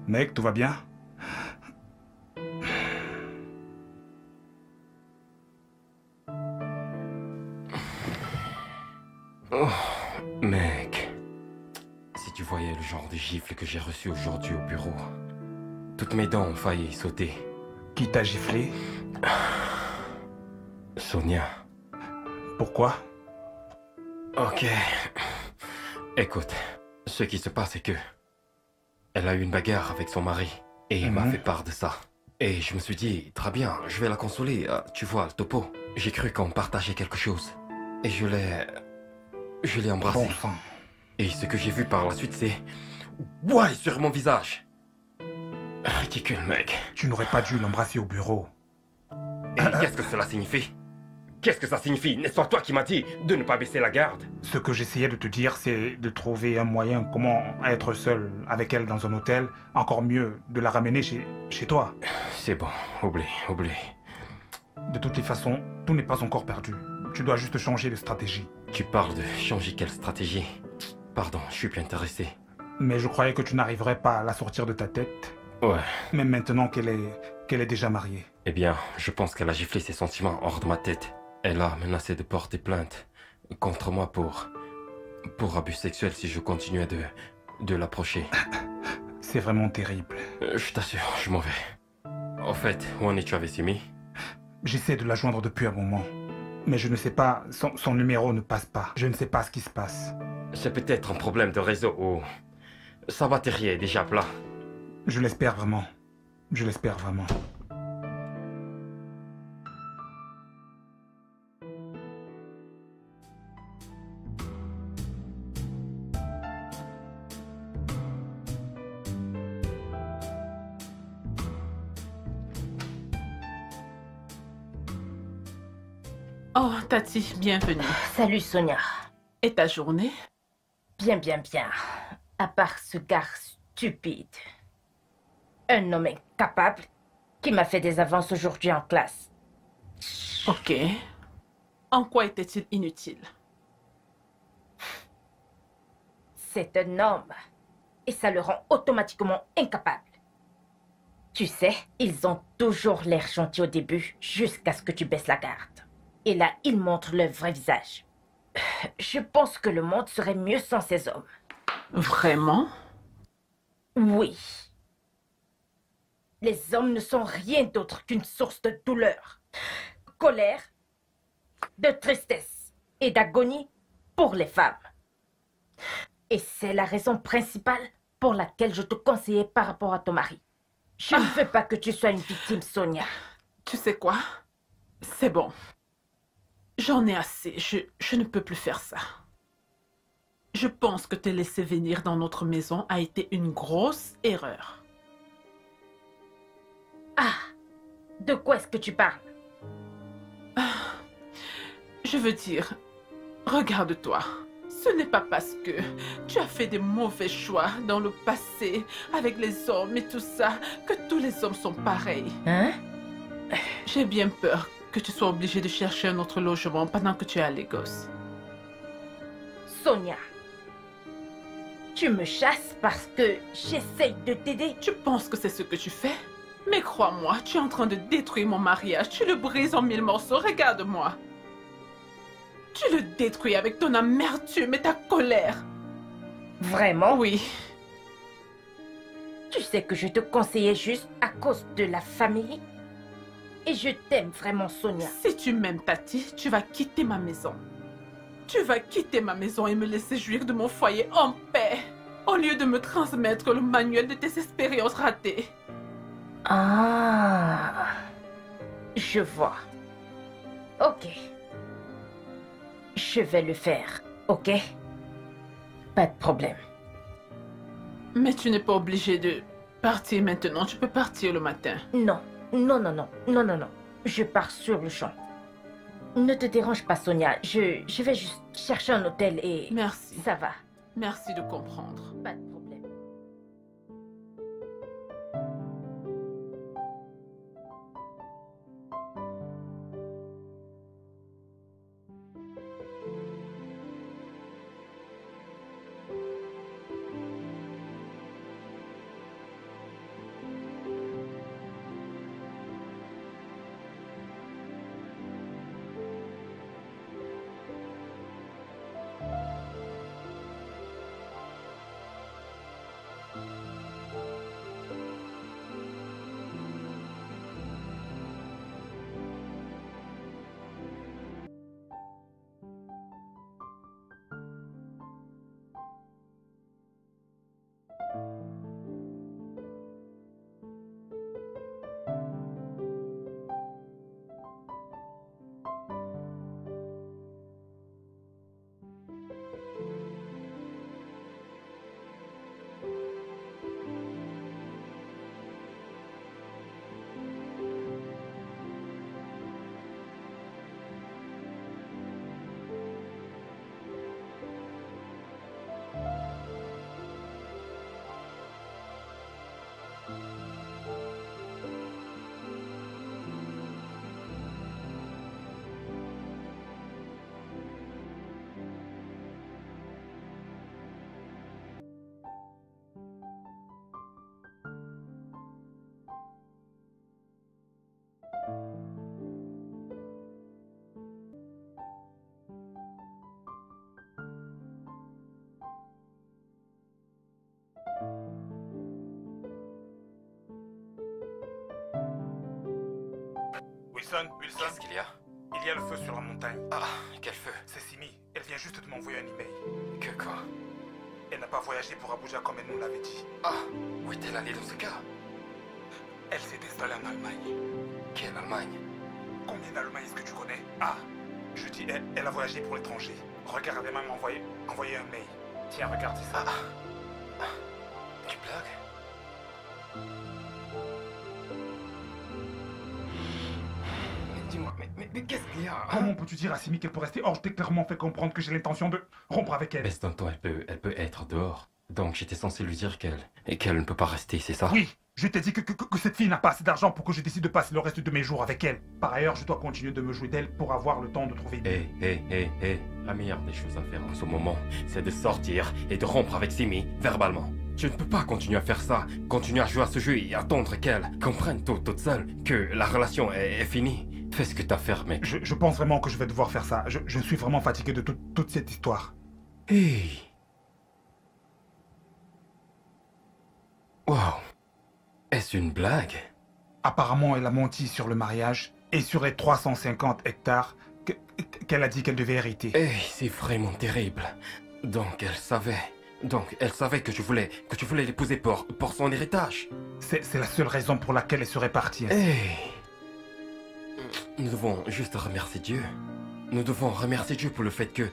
Mec, tout va bien? Oh, mec. Si tu voyais le genre de gifle que j'ai reçu aujourd'hui au bureau. Toutes mes dents ont failli sauter. Qui t'a giflé? Sonia. Pourquoi? Ok. Écoute, ce qui se passe est que... Elle a eu une bagarre avec son mari. Et il m'a fait part de ça. Et je me suis dit, très bien, je vais la consoler. Tu vois, le topo. J'ai cru qu'on partageait quelque chose. Et je l'ai embrassée. Bon sang. Et ce que j'ai vu par la suite, c'est... Ouais, sur mon visage. Ridicule, mec. Tu n'aurais pas dû l'embrasser au bureau. Et qu'est-ce que cela signifie? Qu'est-ce que ça signifie? N'est-ce pas toi qui m'as dit de ne pas baisser la garde? Ce que j'essayais de te dire, c'est de trouver un moyen comment être seul avec elle dans un hôtel. Encore mieux, de la ramener chez toi. C'est bon, oublie. De toutes les façons, tout n'est pas encore perdu. Tu dois juste changer de stratégie. Tu parles de changer quelle stratégie? Pardon, je suis plus intéressé. Mais je croyais que tu n'arriverais pas à la sortir de ta tête. Ouais. Même maintenant qu'elle est déjà mariée. Eh bien, je pense qu'elle a giflé ses sentiments hors de ma tête. Elle a menacé de porter plainte contre moi pour abus sexuel si je continuais de l'approcher. C'est vraiment terrible. Je t'assure, je m'en vais. En fait, où en es-tu avec Simi? J'essaie de la joindre depuis un moment. Mais je ne sais pas, son numéro ne passe pas. Je ne sais pas ce qui se passe. C'est peut-être un problème de réseau ou... Sa batterie est déjà plat. Je l'espère vraiment. Je l'espère vraiment. Oh, Tati, bienvenue. Salut Sonia. Et ta journée? Bien. À part ce gars stupide. Un homme incapable qui m'a fait des avances aujourd'hui en classe. Ok. En quoi était-il inutile? C'est un homme. Et ça le rend automatiquement incapable. Tu sais, ils ont toujours l'air gentils au début, jusqu'à ce que tu baisses la garde. Et là, ils montrent leur vrai visage. Je pense que le monde serait mieux sans ces hommes. Vraiment? Oui. Les hommes ne sont rien d'autre qu'une source de douleur, colère, de tristesse et d'agonie pour les femmes. Et c'est la raison principale pour laquelle je te conseillais par rapport à ton mari. Je ne veux pas que tu sois une victime, Sonia. Tu sais quoi? C'est bon. J'en ai assez. Je ne peux plus faire ça. Je pense que te laisser venir dans notre maison a été une grosse erreur. Ah, de quoi est-ce que tu parles? Je veux dire, regarde-toi. Ce n'est pas parce que tu as fait des mauvais choix dans le passé avec les hommes et tout ça que tous les hommes sont pareils. Hein? J'ai bien peur que tu sois obligée de chercher un autre logement pendant que tu es à Lagos. Sonia, tu me chasses parce que j'essaye de t'aider. Tu penses que c'est ce que tu fais? Mais crois-moi, tu es en train de détruire mon mariage. Tu le brises en 1000 morceaux. Regarde-moi. Tu le détruis avec ton amertume et ta colère. Vraiment? Oui. Tu sais que je te conseillais juste à cause de la famille. Et je t'aime vraiment, Sonia. Si tu m'aimes, Tati, tu vas quitter ma maison. Tu vas quitter ma maison et me laisser jouir de mon foyer en paix, au lieu de me transmettre le manuel de tes expériences ratées. Ah, je vois. Ok. Je vais le faire, ok? Pas de problème. Mais tu n'es pas obligé de partir maintenant. Tu peux partir le matin. Non. Je pars sur le champ. Ne te dérange pas, Sonia. Je vais juste chercher un hôtel et... Merci. Ça va. Merci de comprendre. Pas de problème. Wilson, Qu'est-ce qu'il y a? il y a le feu sur la montagne. Ah, quel feu? C'est Simi. Elle vient juste de m'envoyer un email. Que quoi? Elle n'a pas voyagé pour Abuja comme elle nous l'avait dit. Ah, où est-elle allée dans ce cas? Elle s'est installée en Allemagne. Quelle Allemagne? Combien d'Allemagne est-ce que tu connais? Ah, je dis elle a voyagé pour l'étranger. Regarde, elle m'a même envoyé un mail. Tiens, regarde ça. Tu blagues? Dis-moi, mais qu'est-ce qu'il y a? Comment peux-tu dire à Simi qu'elle peut rester hors? Je t'ai clairement fait comprendre que j'ai l'intention de rompre avec elle. Baisse d'un temps, elle peut être dehors. Donc j'étais censé lui dire qu'elle ne peut pas rester, c'est ça? Oui, je t'ai dit que cette fille n'a pas assez d'argent pour que je décide de passer le reste de mes jours avec elle. Par ailleurs, je dois continuer de me jouer d'elle pour avoir le temps de trouver une... Hé, la meilleure des choses à faire en ce moment, c'est de sortir et de rompre avec Simi, verbalement. Tu ne peux pas continuer à faire ça, continuer à jouer à ce jeu et attendre qu'elle comprenne toute seule que la relation est finie. Fais ce que t'as à faire, mec. Je pense vraiment que je vais devoir faire ça. Je suis vraiment fatigué de toute cette histoire. Hey. Wow. Est-ce une blague? Apparemment, elle a menti sur le mariage et sur les 350 hectares qu'elle a dit qu'elle devait hériter. Hey, c'est vraiment terrible. Donc elle savait que tu voulais l'épouser pour son héritage. C'est la seule raison pour laquelle elle serait partie. Hey. Nous devons juste remercier Dieu. Nous devons remercier Dieu pour le fait que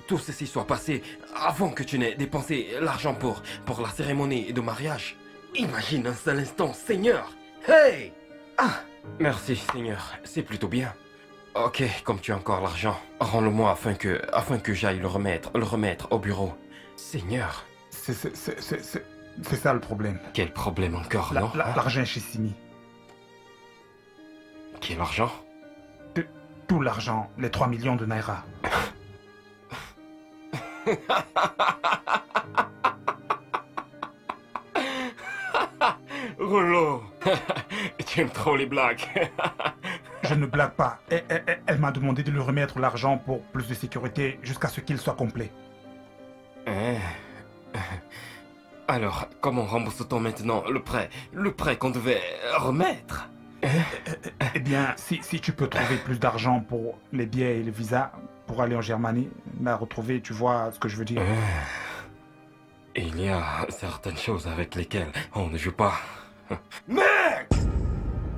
tout ceci soit passé avant que tu n'aies dépensé l'argent pour la cérémonie de mariage. Imagine un seul instant, Seigneur. Hey! Ah! Merci, Seigneur. C'est plutôt bien. Ok, comme tu as encore l'argent, rends-le-moi afin que j'aille le remettre au bureau. Seigneur. C'est ça le problème. Quel problème encore, non? L'argent chez Simi. Quel argent? Tout l'argent, les 3 millions de Naira. Rouleau. Tu aimes trop les blagues. Je ne blague pas. Elle m'a demandé de lui remettre l'argent pour plus de sécurité jusqu'à ce qu'il soit complet. Alors, comment rembourse-t-on maintenant le prêt qu'on devait remettre? Eh bien, si tu peux trouver plus d'argent pour les billets et le visa pour aller en Germanie, la retrouver, tu vois ce que je veux dire. Il y a certaines choses avec lesquelles on ne joue pas. Mec!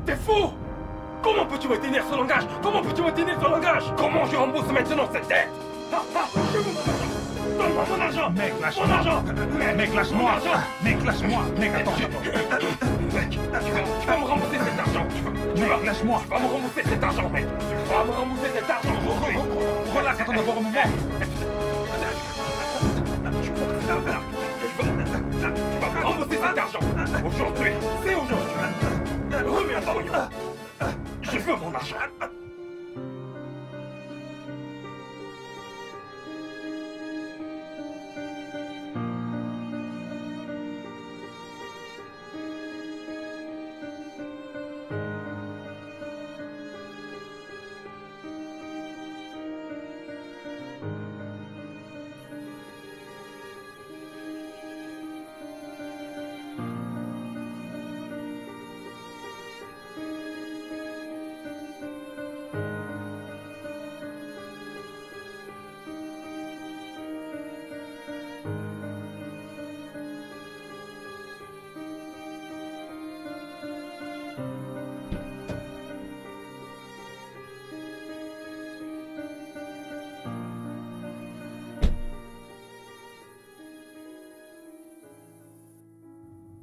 T'es fou! Comment peux-tu me tenir ce langage? Comment peux-tu me tenir ce langage? Comment je rembourse maintenant cette dette? Donne-moi mon argent! Mec, lâche-moi! Mon argent! Mec, lâche-moi! Mec, lâche-moi! Mec, attends. Mec, tu vas me rembourser cet argent! Mec, lâche-moi! Tu vas me rembourser cet argent, mec! Tu vas me rembourser cet argent aujourd'hui! Relax, attends d'abord un moment! Tu vas me rembourser cet argent! Aujourd'hui! C'est aujourd'hui! Remets un pognon! Je veux mon argent!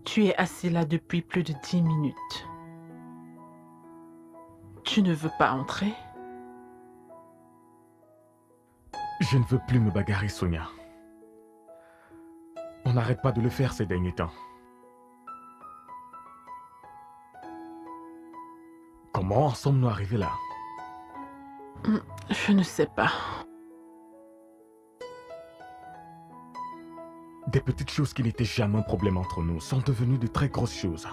Tu es assis là depuis plus de 10 minutes. Tu ne veux pas entrer? Je ne veux plus me bagarrer, Sonia. On n'arrête pas de le faire ces derniers temps. Comment en sommes-nous arrivés là? Je ne sais pas. Des petites choses qui n'étaient jamais un problème entre nous sont devenues de très grosses choses.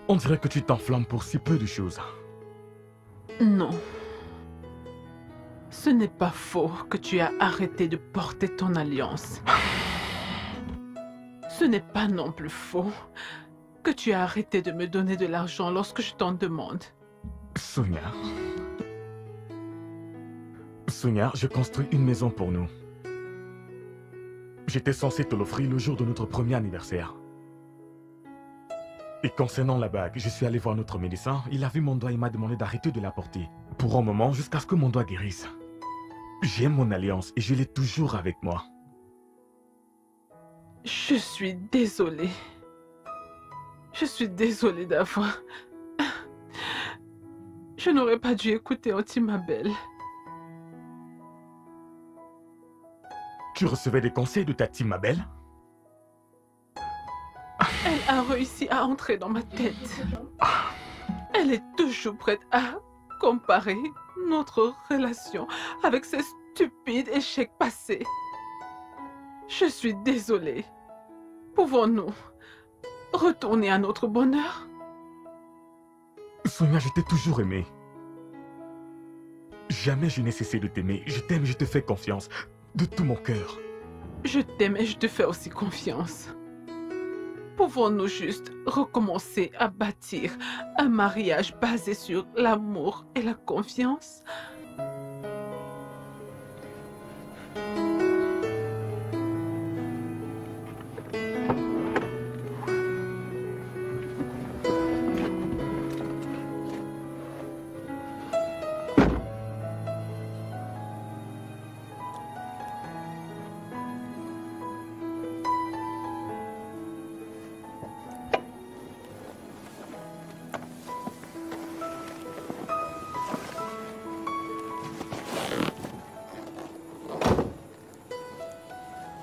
On dirait que tu t'enflammes pour si peu de choses. Non. Ce n'est pas faux que tu as arrêté de porter ton alliance. Ce n'est pas non plus faux que tu as arrêté de me donner de l'argent lorsque je t'en demande. Sonia, Sonia, je construis une maison pour nous. J'étais censé te l'offrir le jour de notre premier anniversaire. Et concernant la bague, je suis allé voir notre médecin. Il a vu mon doigt et m'a demandé d'arrêter de la porter. Pour un moment, jusqu'à ce que mon doigt guérisse. J'aime mon alliance et je l'ai toujours avec moi. Je suis désolée. Je suis désolée d'avoir... Je n'aurais pas dû écouter Auntie Mabel. Tu recevais des conseils de ta team Mabel? Elle a réussi à entrer dans ma tête. Elle est toujours prête à comparer notre relation avec ces stupides échecs passés. Je suis désolée. Pouvons-nous retourner à notre bonheur? Sonia, je t'ai toujours aimé. Jamais je n'ai cessé de t'aimer. Je t'aime, je te fais confiance. De tout mon cœur. Je t'aime et je te fais aussi confiance. Pouvons-nous juste recommencer à bâtir un mariage basé sur l'amour et la confiance?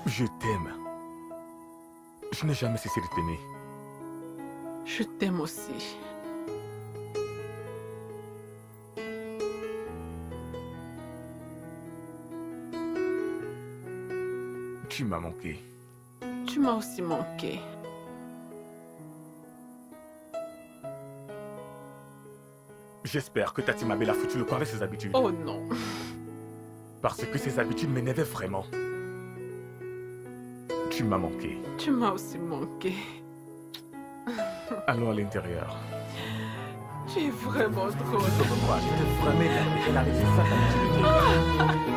Je t'aime. Je n'ai jamais cessé de t'aimer. Je t'aime aussi. Tu m'as manqué. Tu m'as aussi manqué. J'espère que Tati Mabel a foutu le camp avec ses habitudes. Oh non. Parce que ses habitudes m'énervaient vraiment. Tu m'as manqué. Tu m'as aussi manqué. Allons à l'intérieur. Tu es vraiment drôle. Sauve-moi, je t'ai vraiment aimé. Elle a laissé ça d'habitude.